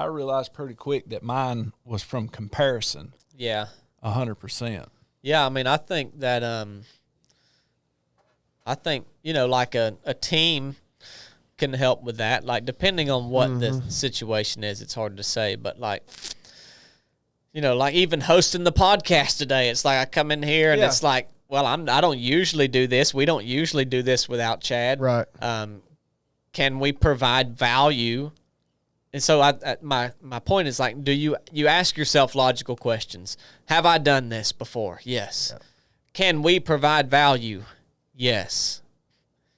realized pretty quick that mine was from comparison. Yeah. 100%. Yeah, I mean, I think that you know, like a team can help with that. Like, depending on what the situation is, it's hard to say. But like, you know, like even hosting the podcast today, it's like I come in here and it's like, well, I don't usually do this. We don't usually do this without Chad. Right. Can we provide value? And so my point is like, do you ask yourself logical questions? Have I done this before? Yes. Yeah. Can we provide value? Yes.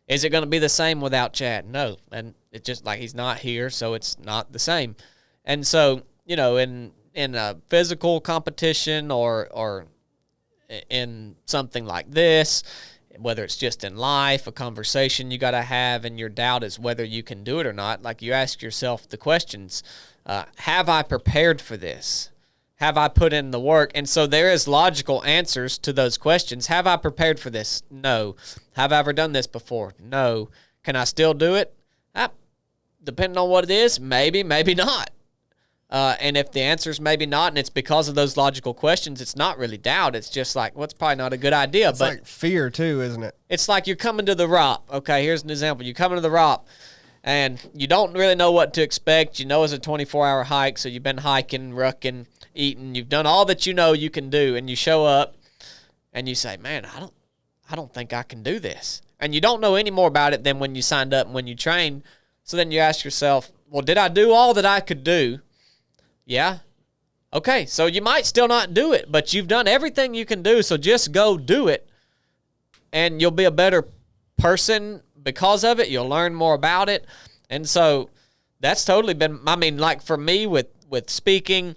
Is it going to be the same without Chad? No. And it's just like he's not here, so it's not the same. And so, you know, in a physical competition or in something like this, whether it's just in life, a conversation you got to have, and your doubt is whether you can do it or not, like you ask yourself the questions, have I prepared for this? Have I put in the work? And so there is logical answers to those questions. Have I prepared for this? No. Have I ever done this before? No. Can I still do it? Depending on what it is, maybe, maybe not. And if the answer is maybe not, and it's because of those logical questions, it's not really doubt. It's just like, well, it's probably not a good idea. It's like fear too, isn't it? It's like you're coming to the ROP. Okay, here's an example. You're coming to the ROP, and you don't really know what to expect. You know it's a 24-hour hike, so you've been hiking, rucking, eating. You've done all that you know you can do, and you show up, and you say, man, I don't think I can do this. And you don't know any more about it than when you signed up and when you trained. So then you ask yourself, well, did I do all that I could do? Yeah. Okay, so you might still not do it, but you've done everything you can do, so just go do it, and you'll be a better person because of it. You'll learn more about it. And so that's totally been, I mean, like for me with speaking,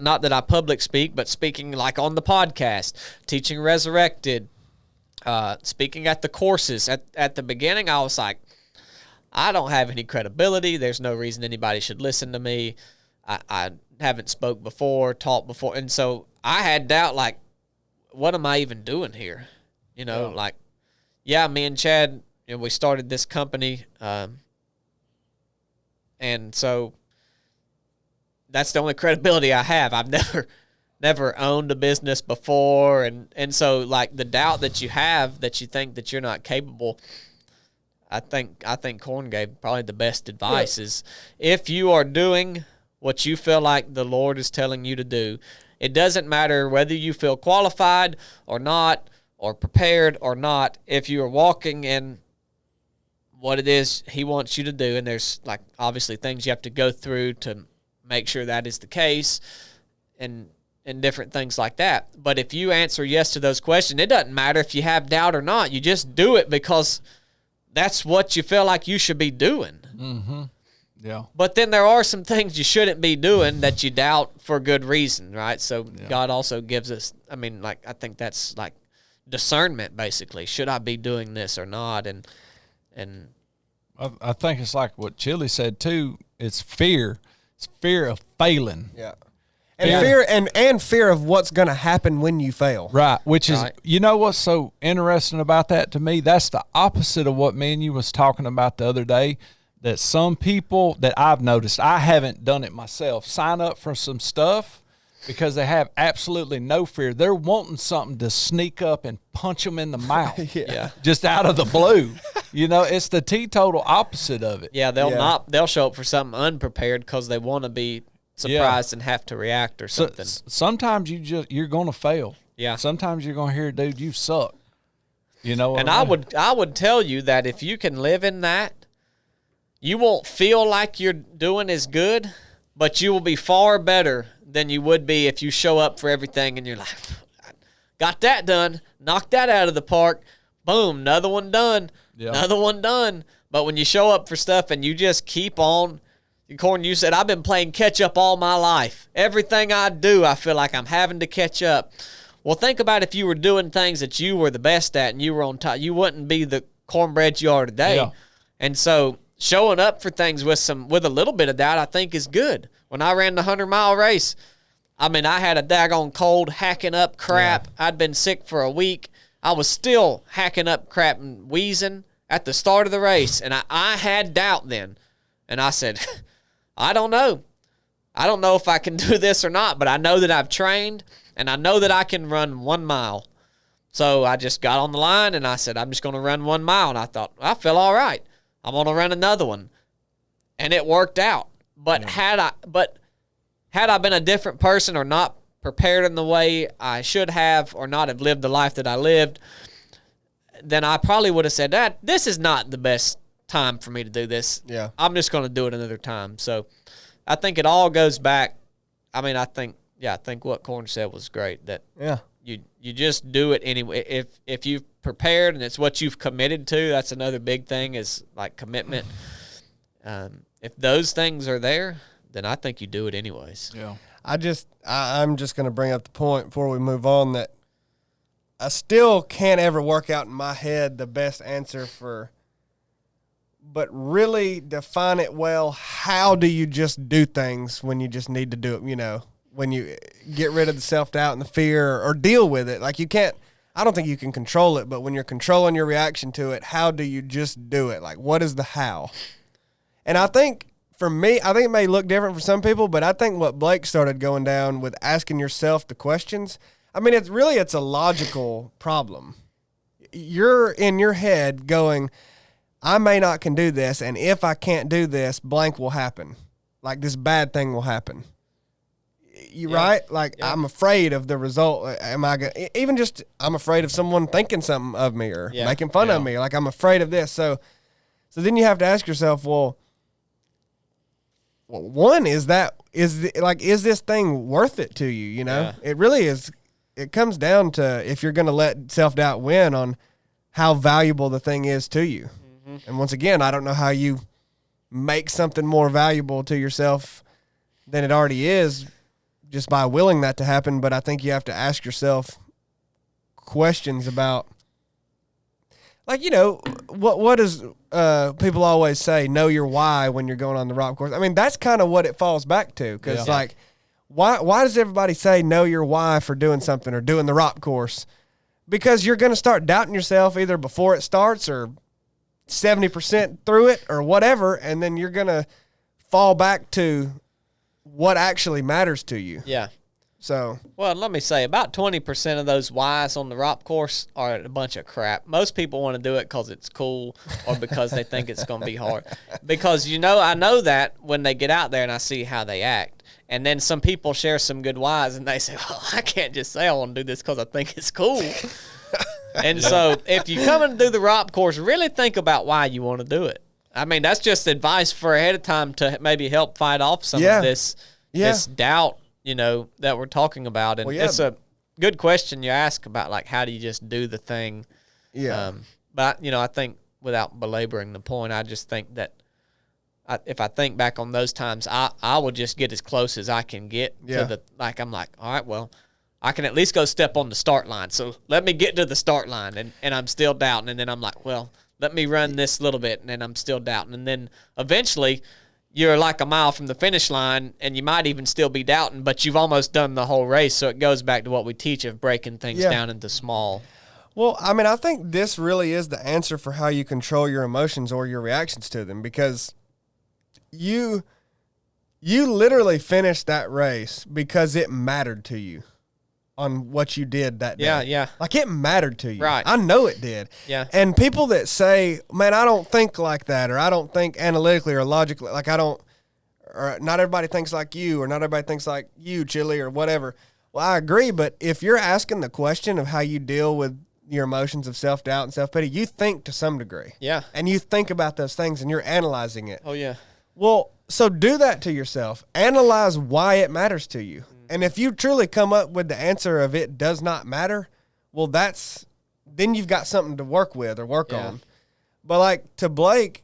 not that I public speak, but speaking like on the podcast, teaching Resurrected, speaking at the courses. At the beginning, I was like, I don't have any credibility. There's no reason anybody should listen to me. I haven't spoke before, taught before. And so I had doubt, like, what am I even doing here? You know, like, yeah, me and Chad, we started this company. And so that's the only credibility I have. I've never owned a business before. And so, like, the doubt that you have, that you think that you're not capable, I think Corn gave probably the best advice is if you are doing what you feel like the Lord is telling you to do, it doesn't matter whether you feel qualified or not, or prepared or not. If you are walking in what it is He wants you to do, and there's, like, obviously things you have to go through to make sure that is the case, and different things like that. But if you answer yes to those questions, it doesn't matter if you have doubt or not. You just do it because that's what you feel like you should be doing. Mm-hmm. Yeah. But then there are some things you shouldn't be doing that you doubt for good reason, right? So God also gives us, I mean, like, I think that's like discernment, basically. Should I be doing this or not? And I think it's like what Chili said too. It's fear. It's fear of failing. Yeah. And fear and fear of what's going to happen when you fail. Right, which is, you know what's so interesting about that to me? That's the opposite of what me and you was talking about the other day, that some people that I've noticed, I haven't done it myself, sign up for some stuff because they have absolutely no fear. They're wanting something to sneak up and punch them in the mouth. Just out of the blue. You know, it's the teetotal opposite of it. Yeah, they'll show up for something unprepared because they want to be surprised and have to react or something. Sometimes you're going to fail. Yeah. Sometimes you're going to hear, dude, you suck. You know what And I mean? I would tell you that if you can live in that, you won't feel like you're doing as good, but you will be far better than you would be if you show up for everything and you're like, got that done, knocked that out of the park, boom, another one done, another one done. But when you show up for stuff and you just keep on, Corn, you said, I've been playing catch up all my life. Everything I do, I feel like I'm having to catch up. Well, think about if you were doing things that you were the best at and you were on top, you wouldn't be the cornbread you are today. Yeah. And so showing up for things with a little bit of doubt, I think is good. When I ran the 100-mile race, I mean, I had a daggone cold, hacking up crap. I'd been sick for a week. I was still hacking up crap and wheezing at the start of the race. And I had doubt then. And I said, I don't know. I don't know if I can do this or not, but I know that I've trained, and I know that I can run 1 mile. So I just got on the line, and I said, I'm just going to run 1 mile. And I thought, I feel all right. I'm going to run another one. And it worked out. But had I been a different person or not prepared in the way I should have or not have lived the life that I lived, then I probably would have said, that this is not the best time for me to do this. Yeah. I'm just going to do it another time. So I think it all goes back. I mean, I think what Corn said was great, that you just do it anyway. If you've prepared and it's what you've committed to, that's another big thing, is like commitment. If those things are there, then I think you do it anyways. Yeah. I'm just going to bring up the point before we move on that I still can't ever work out in my head the best answer but really define it well. How do you just do things when you just need to do it? You know, when you get rid of the self-doubt and the fear, or deal with it. Like, you can't, I don't think you can control it, but when you're controlling your reaction to it, how do you just do it? Like, what is the how? And I think for me, I think it may look different for some people, but I think what Blake started going down with asking yourself the questions, I mean, it's a logical problem. You're in your head going, I may not can do this, and if I can't do this, blank will happen. Like, this bad thing will happen. You right? Like, I'm afraid of the result. I'm afraid of someone thinking something of me or making fun of me. Like, I'm afraid of this. So then you have to ask yourself, well, one, is this thing worth it to you? You know, it really is. It comes down to if you're going to let self-doubt win on how valuable the thing is to you. And once again, I don't know how you make something more valuable to yourself than it already is just by willing that to happen. But I think you have to ask yourself questions about like, you know, what does people always say, know your why when you're going on the rock course? I mean, that's kind of what it falls back to. Because, like, why does everybody say know your why for doing something or doing the rock course? Because you're going to start doubting yourself either before it starts or 70% through it or whatever, and then you're going to fall back to what actually matters to you. Yeah. So, well, let me say, about 20% of those whys on the rock course are a bunch of crap. Most people want to do it because it's cool or because they think it's going to be hard. Because, you know, I know that when they get out there and I see how they act. And then some people share some good whys and they say, well, I can't just say I want to do this because I think it's cool. And so if you come and do the rock course, really think about why you want to do it. I mean, that's just advice for ahead of time to maybe help fight off some of this doubt, you know, that we're talking about. And it's a good question you ask about, like, how do you just do the thing? Yeah. But, you know, I think without belaboring the point, I just think that if I think back on those times, I will just get as close as I can get to the, like, I'm like, all right, well, I can at least go step on the start line. So let me get to the start line, and I'm still doubting. And then I'm like, well, let me run this little bit, and then I'm still doubting. And then eventually you're like a mile from the finish line, and you might even still be doubting, but you've almost done the whole race. So it goes back to what we teach of breaking things down into small. Well, I mean, I think this really is the answer for how you control your emotions or your reactions to them, because you literally finished that race because it mattered to you on what you did that day. Yeah. Like, it mattered to you. Right. I know it did. Yeah. And people that say, man, I don't think like that, or I don't think analytically or logically, like I don't, or not everybody thinks like you, or not everybody thinks like you, Chili, or whatever. Well, I agree, but if you're asking the question of how you deal with your emotions of self-doubt and self-pity, you think to some degree. Yeah. And you think about those things and you're analyzing it. Oh, yeah. Well, so do that to yourself. Analyze why it matters to you. And if you truly come up with the answer of it does not matter, well, then you've got something to work with or work on. But like to Blake,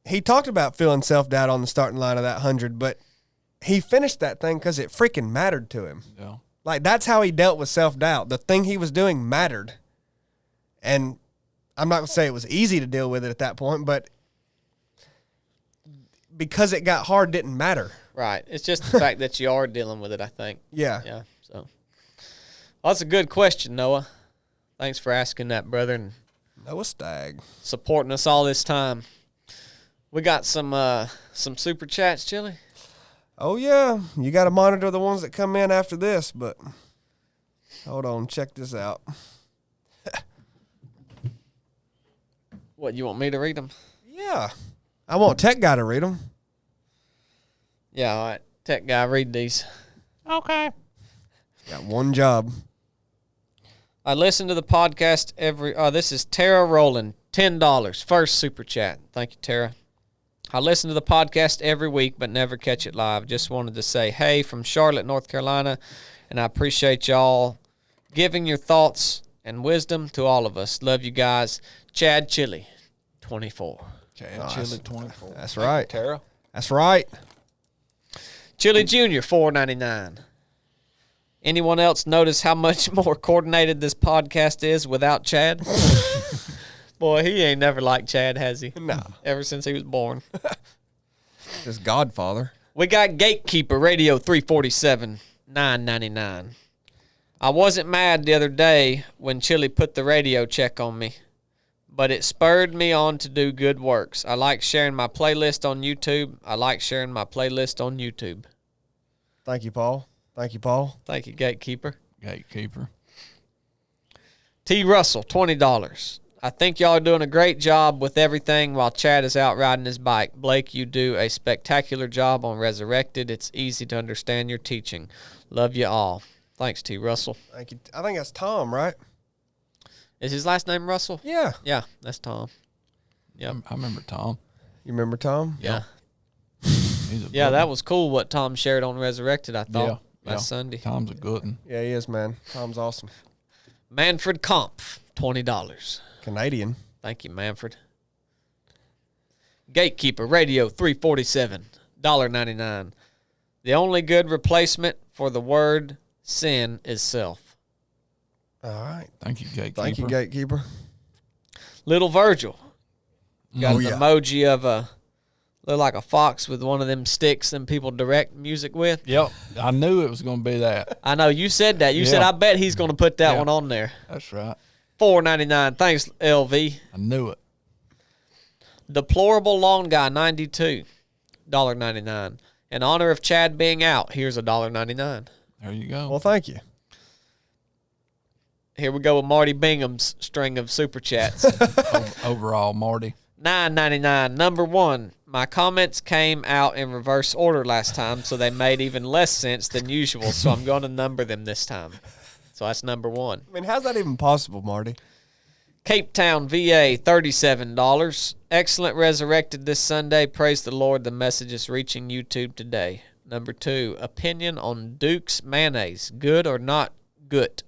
he talked about feeling self-doubt on the starting line of that 100, but he finished that thing because it freaking mattered to him. Yeah. Like, that's how he dealt with self-doubt. The thing he was doing mattered. And I'm not going to say it was easy to deal with it at that point, but because it got hard didn't matter. Right. It's just the fact that you are dealing with it, I think. Yeah. Yeah. So, well, that's a good question, Noah. Thanks for asking that, brother, and Noah Stagg supporting us all this time. We got some super chats, Chili. Oh, yeah. You got to monitor the ones that come in after this, but hold on. Check this out. What, you want me to read them? Yeah. I want Tech Guy to read them. Yeah, all right. Tech Guy, read these. Okay. Got one job. I listen to the podcast this is Tara Rowland, $10. First super chat. Thank you, Tara. I listen to the podcast every week, but never catch it live. Just wanted to say, hey, from Charlotte, North Carolina, and I appreciate y'all giving your thoughts and wisdom to all of us. Love you guys. Chad Chili, 24. Chad Chili 24. That's right. Tara. That's right. Chili Jr., $4.99. Anyone else notice how much more coordinated this podcast is without Chad? Boy, he ain't never liked Chad, has he? No. Ever since he was born. Just Godfather. We got Gatekeeper Radio 347, $9.99. I wasn't mad the other day when Chili put the radio check on me, but it spurred me on to do good works. I like sharing my playlist on YouTube. Thank you, Paul. Thank you, Paul. Thank you, Gatekeeper. Gatekeeper. T. Russell, $20. I think y'all are doing a great job with everything while Chad is out riding his bike. Blake, you do a spectacular job on Resurrected. It's easy to understand your teaching. Love you all. Thanks, T. Russell. Thank you. I think that's Tom, right? Is his last name Russell? Yeah. Yeah, that's Tom. Yep. I remember Tom. You remember Tom? Yeah. He's a Yeah, good that one. was cool what Tom shared on Resurrected, I thought, Yeah. last Sunday. Tom's a good one. Yeah, he is, man. Tom's awesome. Manfred Kampf, $20. Canadian. Thank you, Manfred. Gatekeeper Radio 347, $1.99. The only good replacement for the word sin is self. All right. Thank you, Gatekeeper. Thank you, Gatekeeper. Little Virgil. Got Oh, an yeah. emoji of look like a fox with one of them sticks and people direct music with. Yep. I knew it was going to be that. I know you said that. You said Yeah. I bet he's going to put that Yeah. one on there. That's right. $4.99. Thanks, LV. I knew it. Deplorable Lawn Guy 92. $1.99. In honor of Chad being out, here's $1.99. There you go. Well, thank you. Here we go with Marty Bingham's string of super chats. Overall, Marty. $9.99. Number one, my comments came out in reverse order last time, so they made even less sense than usual, so I'm going to number them this time. So that's number one. I mean, how's that even possible, Marty? Cape Town, VA, $37. Excellent resurrected this Sunday. Praise the Lord. The message is reaching YouTube today. Number two, opinion on Duke's mayonnaise. Good or not good?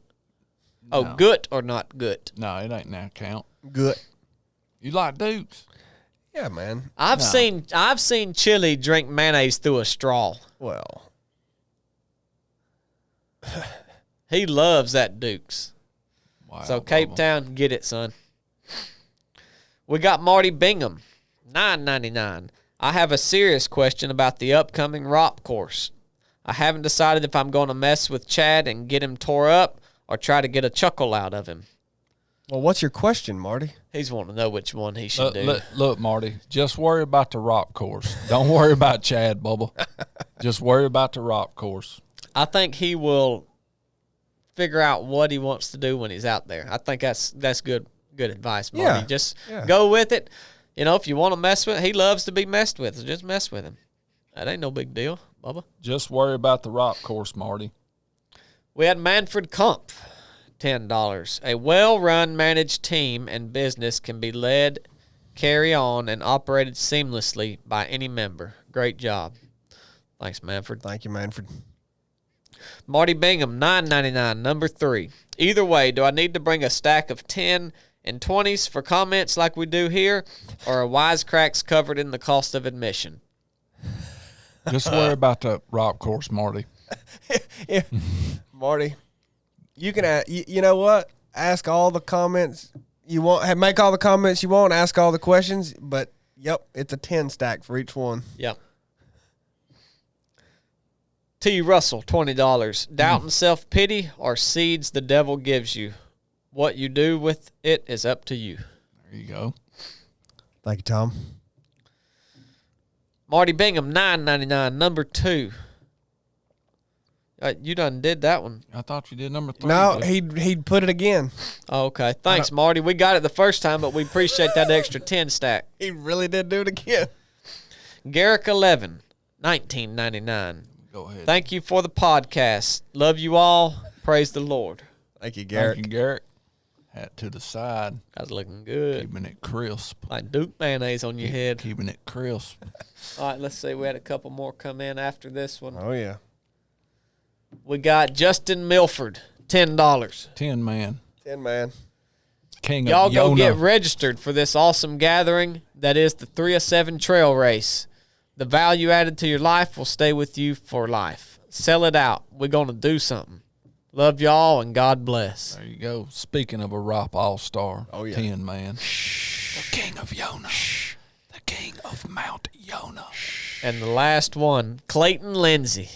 Oh, No. good or not good? No, it ain't now count. Good. You like Dukes? Yeah, man. I've No. seen Chili drink mayonnaise through a straw. Well, He loves that Duke's. Wow, So Cape Bubba. Town, get it, son. We got Marty Bingham, $9.99. I have a serious question about the upcoming ROP course. I haven't decided if I'm going to mess with Chad and get him tore up or try to get a chuckle out of him. well, what's your question, Marty? He's wanting to know which one he should do. Look, Marty, just worry about the rock course. Don't worry about Chad, Bubba. Just worry about the rock course. I think he will figure out what he wants to do when he's out there. I think that's good advice, Marty. Yeah. Just Yeah. go with it. You know, if you want to mess with, he loves to be messed with. So just mess with him. That ain't no big deal, Bubba. Just worry about the rock course, Marty. We had Manfred Kumpf, $10. A well-run, managed team and business can be led, carry on, and operated seamlessly by any member. Great job. Thanks, Manfred. Thank you, Manfred. Marty Bingham, $9.99, number 3. Either way, do I need to bring a stack of 10 and 20s for comments like we do here, or are wisecracks covered in the cost of admission? Just worry about the rock course, Marty. Yeah. Marty, you can, you know what? Ask all the comments you want. Make all the comments you want. Ask all the questions. But, yep, it's a 10 stack for each one. Yep. T. Russell, $20. Doubt and self-pity are seeds the devil gives you. What you do with it is up to you. There you go. Thank you, Tom. Marty Bingham, $9.99, number 2. You done did that one. I thought you did number 3. No, dude. he'd put it again. Oh, okay. Thanks, Marty. We got it the first time, but we appreciate that extra 10 stack. He really did do it again. Garrick 11, $19.99. Go ahead. Thank you for the podcast. Love you all. Praise the Lord. Thank you, Garrett. Thank you, Garrett. Hat to the side. That's looking good. Keeping it crisp. Like Duke mayonnaise on your head. Keeping it crisp. All right, let's see. We had a couple more come in after this one. Oh, yeah. We got Justin Milford, $10. 10 man. 10, man. King Y'all of go Yona. get registered for this awesome gathering that is the 307 Trail Race. The value added to your life will stay with you for life. Sell it out. We're going to do something. Love y'all and God bless. There you go. Speaking of a ROP all-star. Oh, yeah. 10 man. The king of Yona. The king of Mount Yona. And the last one, Clayton Lindsay,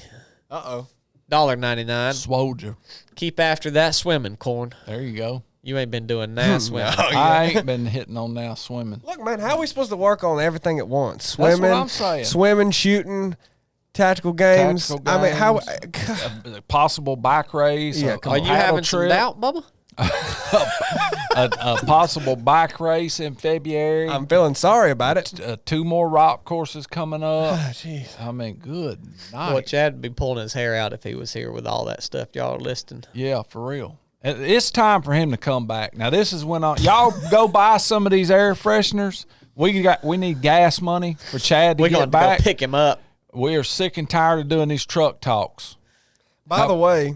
Uh-oh. $1.99. Soldier. Keep after that swimming, Corn. There you go. You ain't been doing that swimming. Oh, yeah. I ain't been hitting on now swimming. Look, man, how are we supposed to work on everything at once? That's Swimming, what I'm saying. Swimming, shooting, tactical games. Tactical I mean, how? A possible bike race. Yeah, a come Are on. you paddle having some trip, doubt, Bubba? a possible bike race in February. I'm feeling sorry about it. 2 more ROP courses coming up. Jeez. I mean, good night. Boy, Chad would be pulling his hair out if he was here with all that stuff y'all are listing. Yeah, for real. It's time for him to come back. Now, this is when y'all go buy some of these air fresheners. We need gas money for Chad to We're going get to go back. pick him up. We are sick and tired of doing these truck talks. By the way,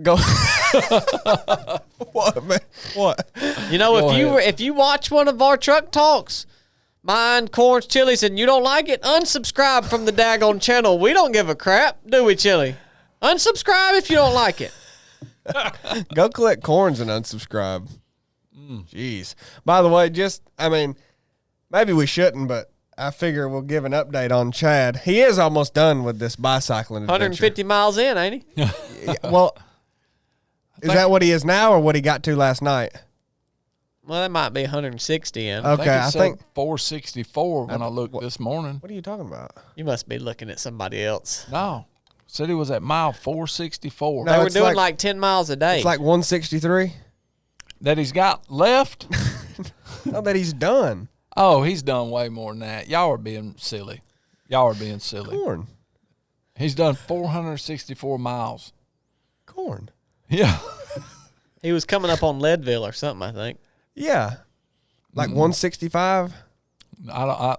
go. What, man? What? You know, Go if you watch one of our truck talks, mine, Corn's, Chili's, and you don't like it, unsubscribe from the daggone channel. We don't give a crap, do we, Chili? Unsubscribe if you don't like it. Go collect corns and unsubscribe. Jeez. By the way, maybe we shouldn't, but I figure we'll give an update on Chad. He is almost done with this bicycling adventure. 150 miles in, ain't he? Well, is that what he is now or what he got to last night? Well, that might be 160 in. Okay, I think 464 when I looked this morning. What are you talking about? You must be looking at somebody else. No, said he was at mile 464. No, They were it's doing like 10 miles a day. It's like 163. That he's got left. No, that he's done. Oh, he's done way more than that. Y'all are being silly. Corn. He's done 464 miles. Corn. Yeah. He was coming up on Leadville or something, I think. Yeah. Like 165.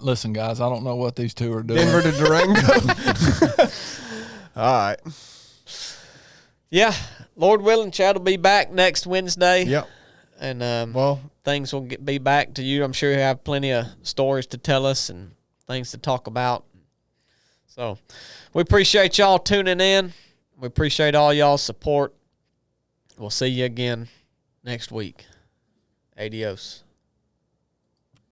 Listen, guys, I don't know what these two are doing. Denver to Durango. All right. Yeah. Lord willing, Chad will be back next Wednesday. Yep. And Well, things will be back to you. I'm sure you have plenty of stories to tell us and things to talk about. So we appreciate y'all tuning in. We appreciate all y'all's support. We'll see you again next week. Adios.